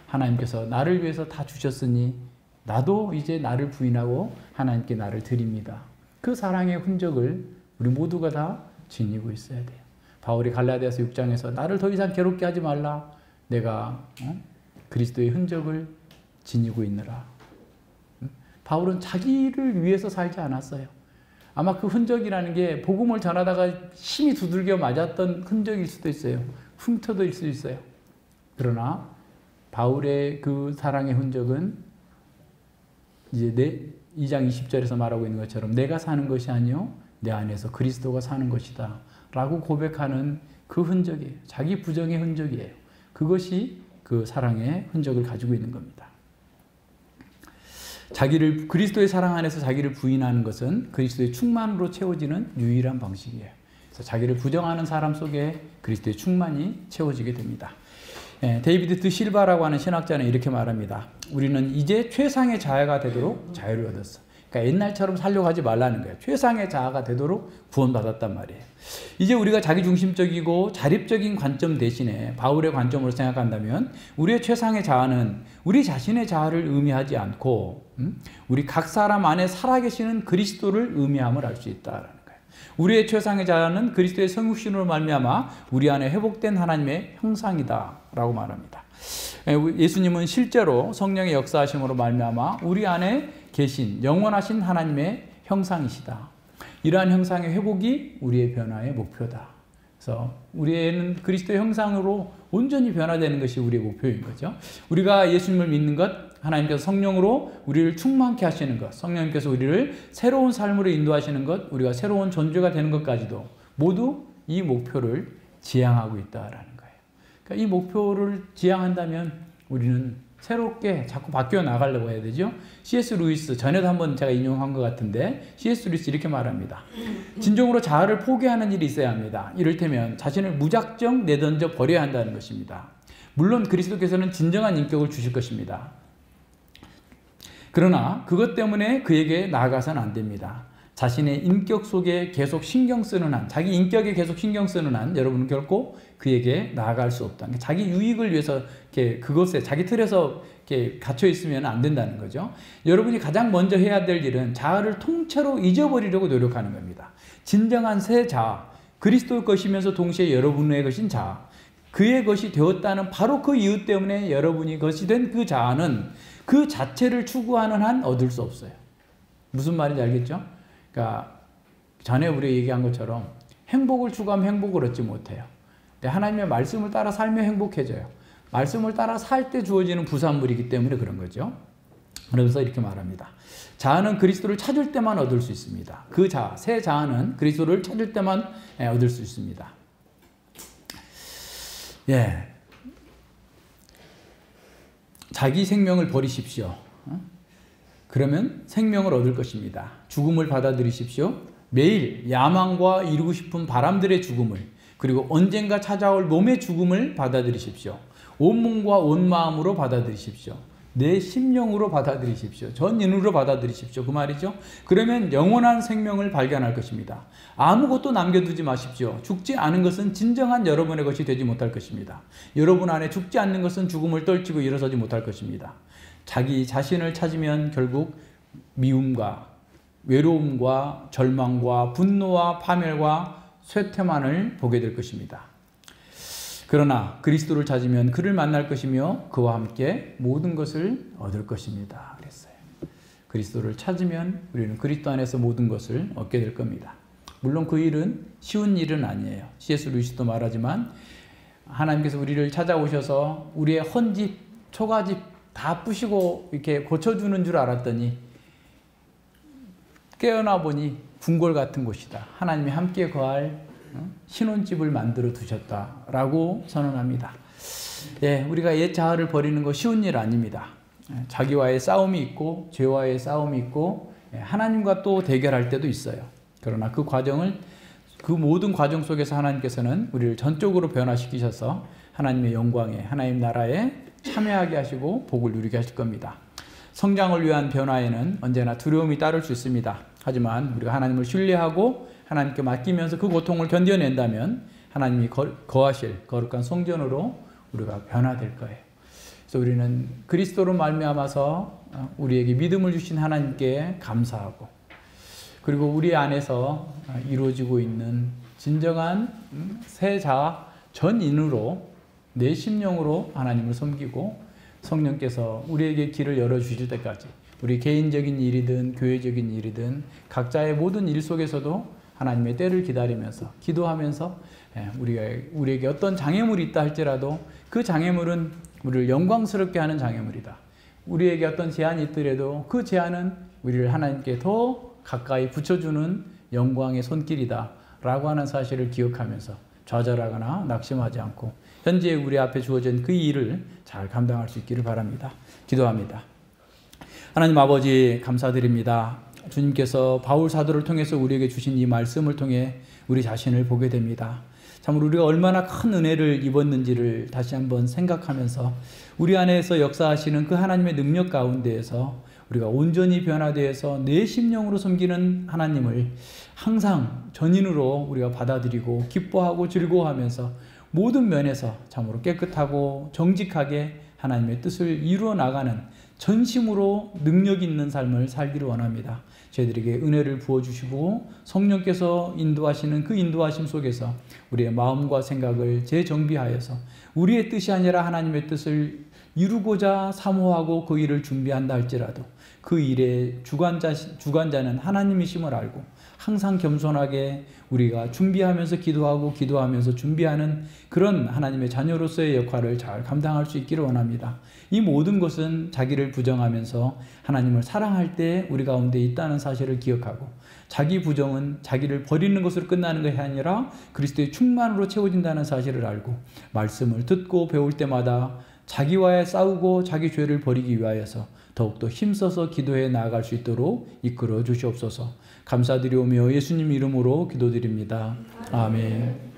하나님께서 나를 위해서 다 주셨으니 나도 이제 나를 부인하고 하나님께 나를 드립니다. 그 사랑의 흔적을 우리 모두가 다 지니고 있어야 돼요. 바울이 갈라디아서 6장에서 나를 더 이상 괴롭게 하지 말라. 내가 그리스도의 흔적을 지니고 있느라. 바울은 자기를 위해서 살지 않았어요. 아마 그 흔적이라는 게 복음을 전하다가 힘이 두들겨 맞았던 흔적일 수도 있어요. 흉터일 수도 있어요. 그러나 바울의 그 사랑의 흔적은 이제 2장 20절에서 말하고 있는 것처럼 내가 사는 것이 아니요 내 안에서 그리스도가 사는 것이다 라고 고백하는 그 흔적이에요. 자기 부정의 흔적이에요. 그것이 그 사랑의 흔적을 가지고 있는 겁니다. 그리스도의 사랑 안에서 자기를 부인하는 것은 그리스도의 충만으로 채워지는 유일한 방식이에요. 그래서 자기를 부정하는 사람 속에 그리스도의 충만이 채워지게 됩니다. 데이비드 드 실바라고 하는 신학자는 이렇게 말합니다. 우리는 이제 최상의 자아가 되도록 자유를 얻었어. 그러니까 옛날처럼 살려고 하지 말라는 거예요. 최상의 자아가 되도록 구원받았단 말이에요. 이제 우리가 자기중심적이고 자립적인 관점 대신에 바울의 관점으로 생각한다면 우리의 최상의 자아는 우리 자신의 자아를 의미하지 않고 우리 각 사람 안에 살아계시는 그리스도를 의미함을 알 수 있다라는 거예요. 우리의 최상의 자아는 그리스도의 성육신으로 말미암아 우리 안에 회복된 하나님의 형상이다라고 말합니다. 예수님은 실제로 성령의 역사하심으로 말미암아 우리 안에 계신 영원하신 하나님의 형상이시다. 이러한 형상의 회복이 우리의 변화의 목표다. 그래서 우리는 그리스도의 형상으로 온전히 변화되는 것이 우리의 목표인 거죠. 우리가 예수님을 믿는 것, 하나님께서 성령으로 우리를 충만케 하시는 것, 성령님께서 우리를 새로운 삶으로 인도하시는 것, 우리가 새로운 존재가 되는 것까지도 모두 이 목표를 지향하고 있다라는 거예요. 그러니까 이 목표를 지향한다면 우리는 새롭게 자꾸 바뀌어 나가려고 해야 되죠. C.S. 루이스, 전에도 한번 제가 인용한 것 같은데 C.S. 루이스 이렇게 말합니다. 진정으로 자아를 포기하는 일이 있어야 합니다. 이를테면 자신을 무작정 내던져 버려야 한다는 것입니다. 물론 그리스도께서는 진정한 인격을 주실 것입니다. 그러나 그것 때문에 그에게 나아가서는 안 됩니다. 자신의 인격 속에 계속 신경 쓰는 한, 자기 인격에 계속 신경 쓰는 한 여러분은 결코 그에게 나아갈 수 없다. 그러니까 자기 유익을 위해서 이렇게 그것에 자기 틀에서 이렇게 갇혀 있으면 안 된다는 거죠. 여러분이 가장 먼저 해야 될 일은 자아를 통째로 잊어버리려고 노력하는 겁니다. 진정한 새 자아, 그리스도의 것이면서 동시에 여러분의 것인 자아, 그의 것이 되었다는 바로 그 이유 때문에 여러분이 것이 된 그 자아는 그 자체를 추구하는 한 얻을 수 없어요. 무슨 말인지 알겠죠? 그러니까 전에 우리 얘기한 것처럼 행복을 추구하면 행복을 얻지 못해요. 하나님의 말씀을 따라 살면 행복해져요. 말씀을 따라 살 때 주어지는 부산물이기 때문에 그런 거죠. 그래서 이렇게 말합니다. 자아는 그리스도를 찾을 때만 얻을 수 있습니다. 그 자아, 새 자아는 그리스도를 찾을 때만 얻을 수 있습니다. 예. 자기 생명을 버리십시오. 그러면 생명을 얻을 것입니다. 죽음을 받아들이십시오. 매일 야망과 이루고 싶은 바람들의 죽음을, 그리고 언젠가 찾아올 몸의 죽음을 받아들이십시오. 온 몸과 온 마음으로 받아들이십시오. 내 심령으로 받아들이십시오. 전인으로 받아들이십시오. 그 말이죠. 그러면 영원한 생명을 발견할 것입니다. 아무것도 남겨두지 마십시오. 죽지 않은 것은 진정한 여러분의 것이 되지 못할 것입니다. 여러분 안에 죽지 않는 것은 죽음을 떨치고 일어서지 못할 것입니다. 자기 자신을 찾으면 결국 미움과 외로움과 절망과 분노와 파멸과 쇠퇴만을 보게 될 것입니다. 그러나 그리스도를 찾으면 그를 만날 것이며 그와 함께 모든 것을 얻을 것입니다. 그랬어요. 그리스도를 찾으면 우리는 그리스도 안에서 모든 것을 얻게 될 겁니다. 물론 그 일은 쉬운 일은 아니에요. C.S. 루이스도 말하지만 하나님께서 우리를 찾아오셔서 우리의 헌집, 초가집 다 부시고 이렇게 고쳐주는 줄 알았더니 깨어나 보니 궁궐 같은 곳이다. 하나님이 함께 거할 신혼집을 만들어 두셨다라고 선언합니다. 예, 우리가 옛 자아를 버리는 거 쉬운 일 아닙니다. 자기와의 싸움이 있고 죄와의 싸움이 있고 하나님과 또 대결할 때도 있어요. 그러나 그 과정을, 그 모든 과정 속에서 하나님께서는 우리를 전적으로 변화시키셔서 하나님의 영광에, 하나님 나라에 참여하게 하시고 복을 누리게 하실 겁니다. 성장을 위한 변화에는 언제나 두려움이 따를 수 있습니다. 하지만 우리가 하나님을 신뢰하고 하나님께 맡기면서 그 고통을 견뎌낸다면 하나님이 거하실 거룩한 성전으로 우리가 변화될 거예요. 그래서 우리는 그리스도로 말미암아서 우리에게 믿음을 주신 하나님께 감사하고, 그리고 우리 안에서 이루어지고 있는 진정한 새 자아 전인으로 내 심령으로 하나님을 섬기고, 성령께서 우리에게 길을 열어주실 때까지 우리 개인적인 일이든 교회적인 일이든 각자의 모든 일 속에서도 하나님의 때를 기다리면서 기도하면서 우리에게 어떤 장애물이 있다 할지라도 그 장애물은 우리를 영광스럽게 하는 장애물이다. 우리에게 어떤 제한이 있더라도 그 제한은 우리를 하나님께 더 가까이 붙여주는 영광의 손길이다 라고 하는 사실을 기억하면서 좌절하거나 낙심하지 않고 현재 우리 앞에 주어진 그 일을 잘 감당할 수 있기를 바랍니다. 기도합니다. 하나님 아버지, 감사드립니다. 주님께서 바울 사도를 통해서 우리에게 주신 이 말씀을 통해 우리 자신을 보게 됩니다. 참으로 우리가 얼마나 큰 은혜를 입었는지를 다시 한번 생각하면서 우리 안에서 역사하시는 그 하나님의 능력 가운데에서 우리가 온전히 변화되어서 내 심령으로 섬기는 하나님을 항상 전인으로 우리가 받아들이고 기뻐하고 즐거워하면서 모든 면에서 참으로 깨끗하고 정직하게 하나님의 뜻을 이루어 나가는 전심으로 능력 있는 삶을 살기를 원합니다. 저희들에게 은혜를 부어주시고 성령께서 인도하시는 그 인도하심 속에서 우리의 마음과 생각을 재정비하여서 우리의 뜻이 아니라 하나님의 뜻을 이루고자 사모하고 그 일을 준비한다 할지라도 그 일의 주관자는 하나님이심을 알고 항상 겸손하게 우리가 준비하면서 기도하면서 준비하는 그런 하나님의 자녀로서의 역할을 잘 감당할 수 있기를 원합니다. 이 모든 것은 자기를 부정하면서 하나님을 사랑할 때 우리 가운데 있다는 사실을 기억하고, 자기 부정은 자기를 버리는 것으로 끝나는 것이 아니라 그리스도의 충만으로 채워진다는 사실을 알고 말씀을 듣고 배울 때마다 자기와의 싸우고 자기 죄를 버리기 위하여서 더욱더 힘써서 기도해 나아갈 수 있도록 이끌어 주시옵소서. 감사드리오며 예수님 이름으로 기도드립니다. 아멘.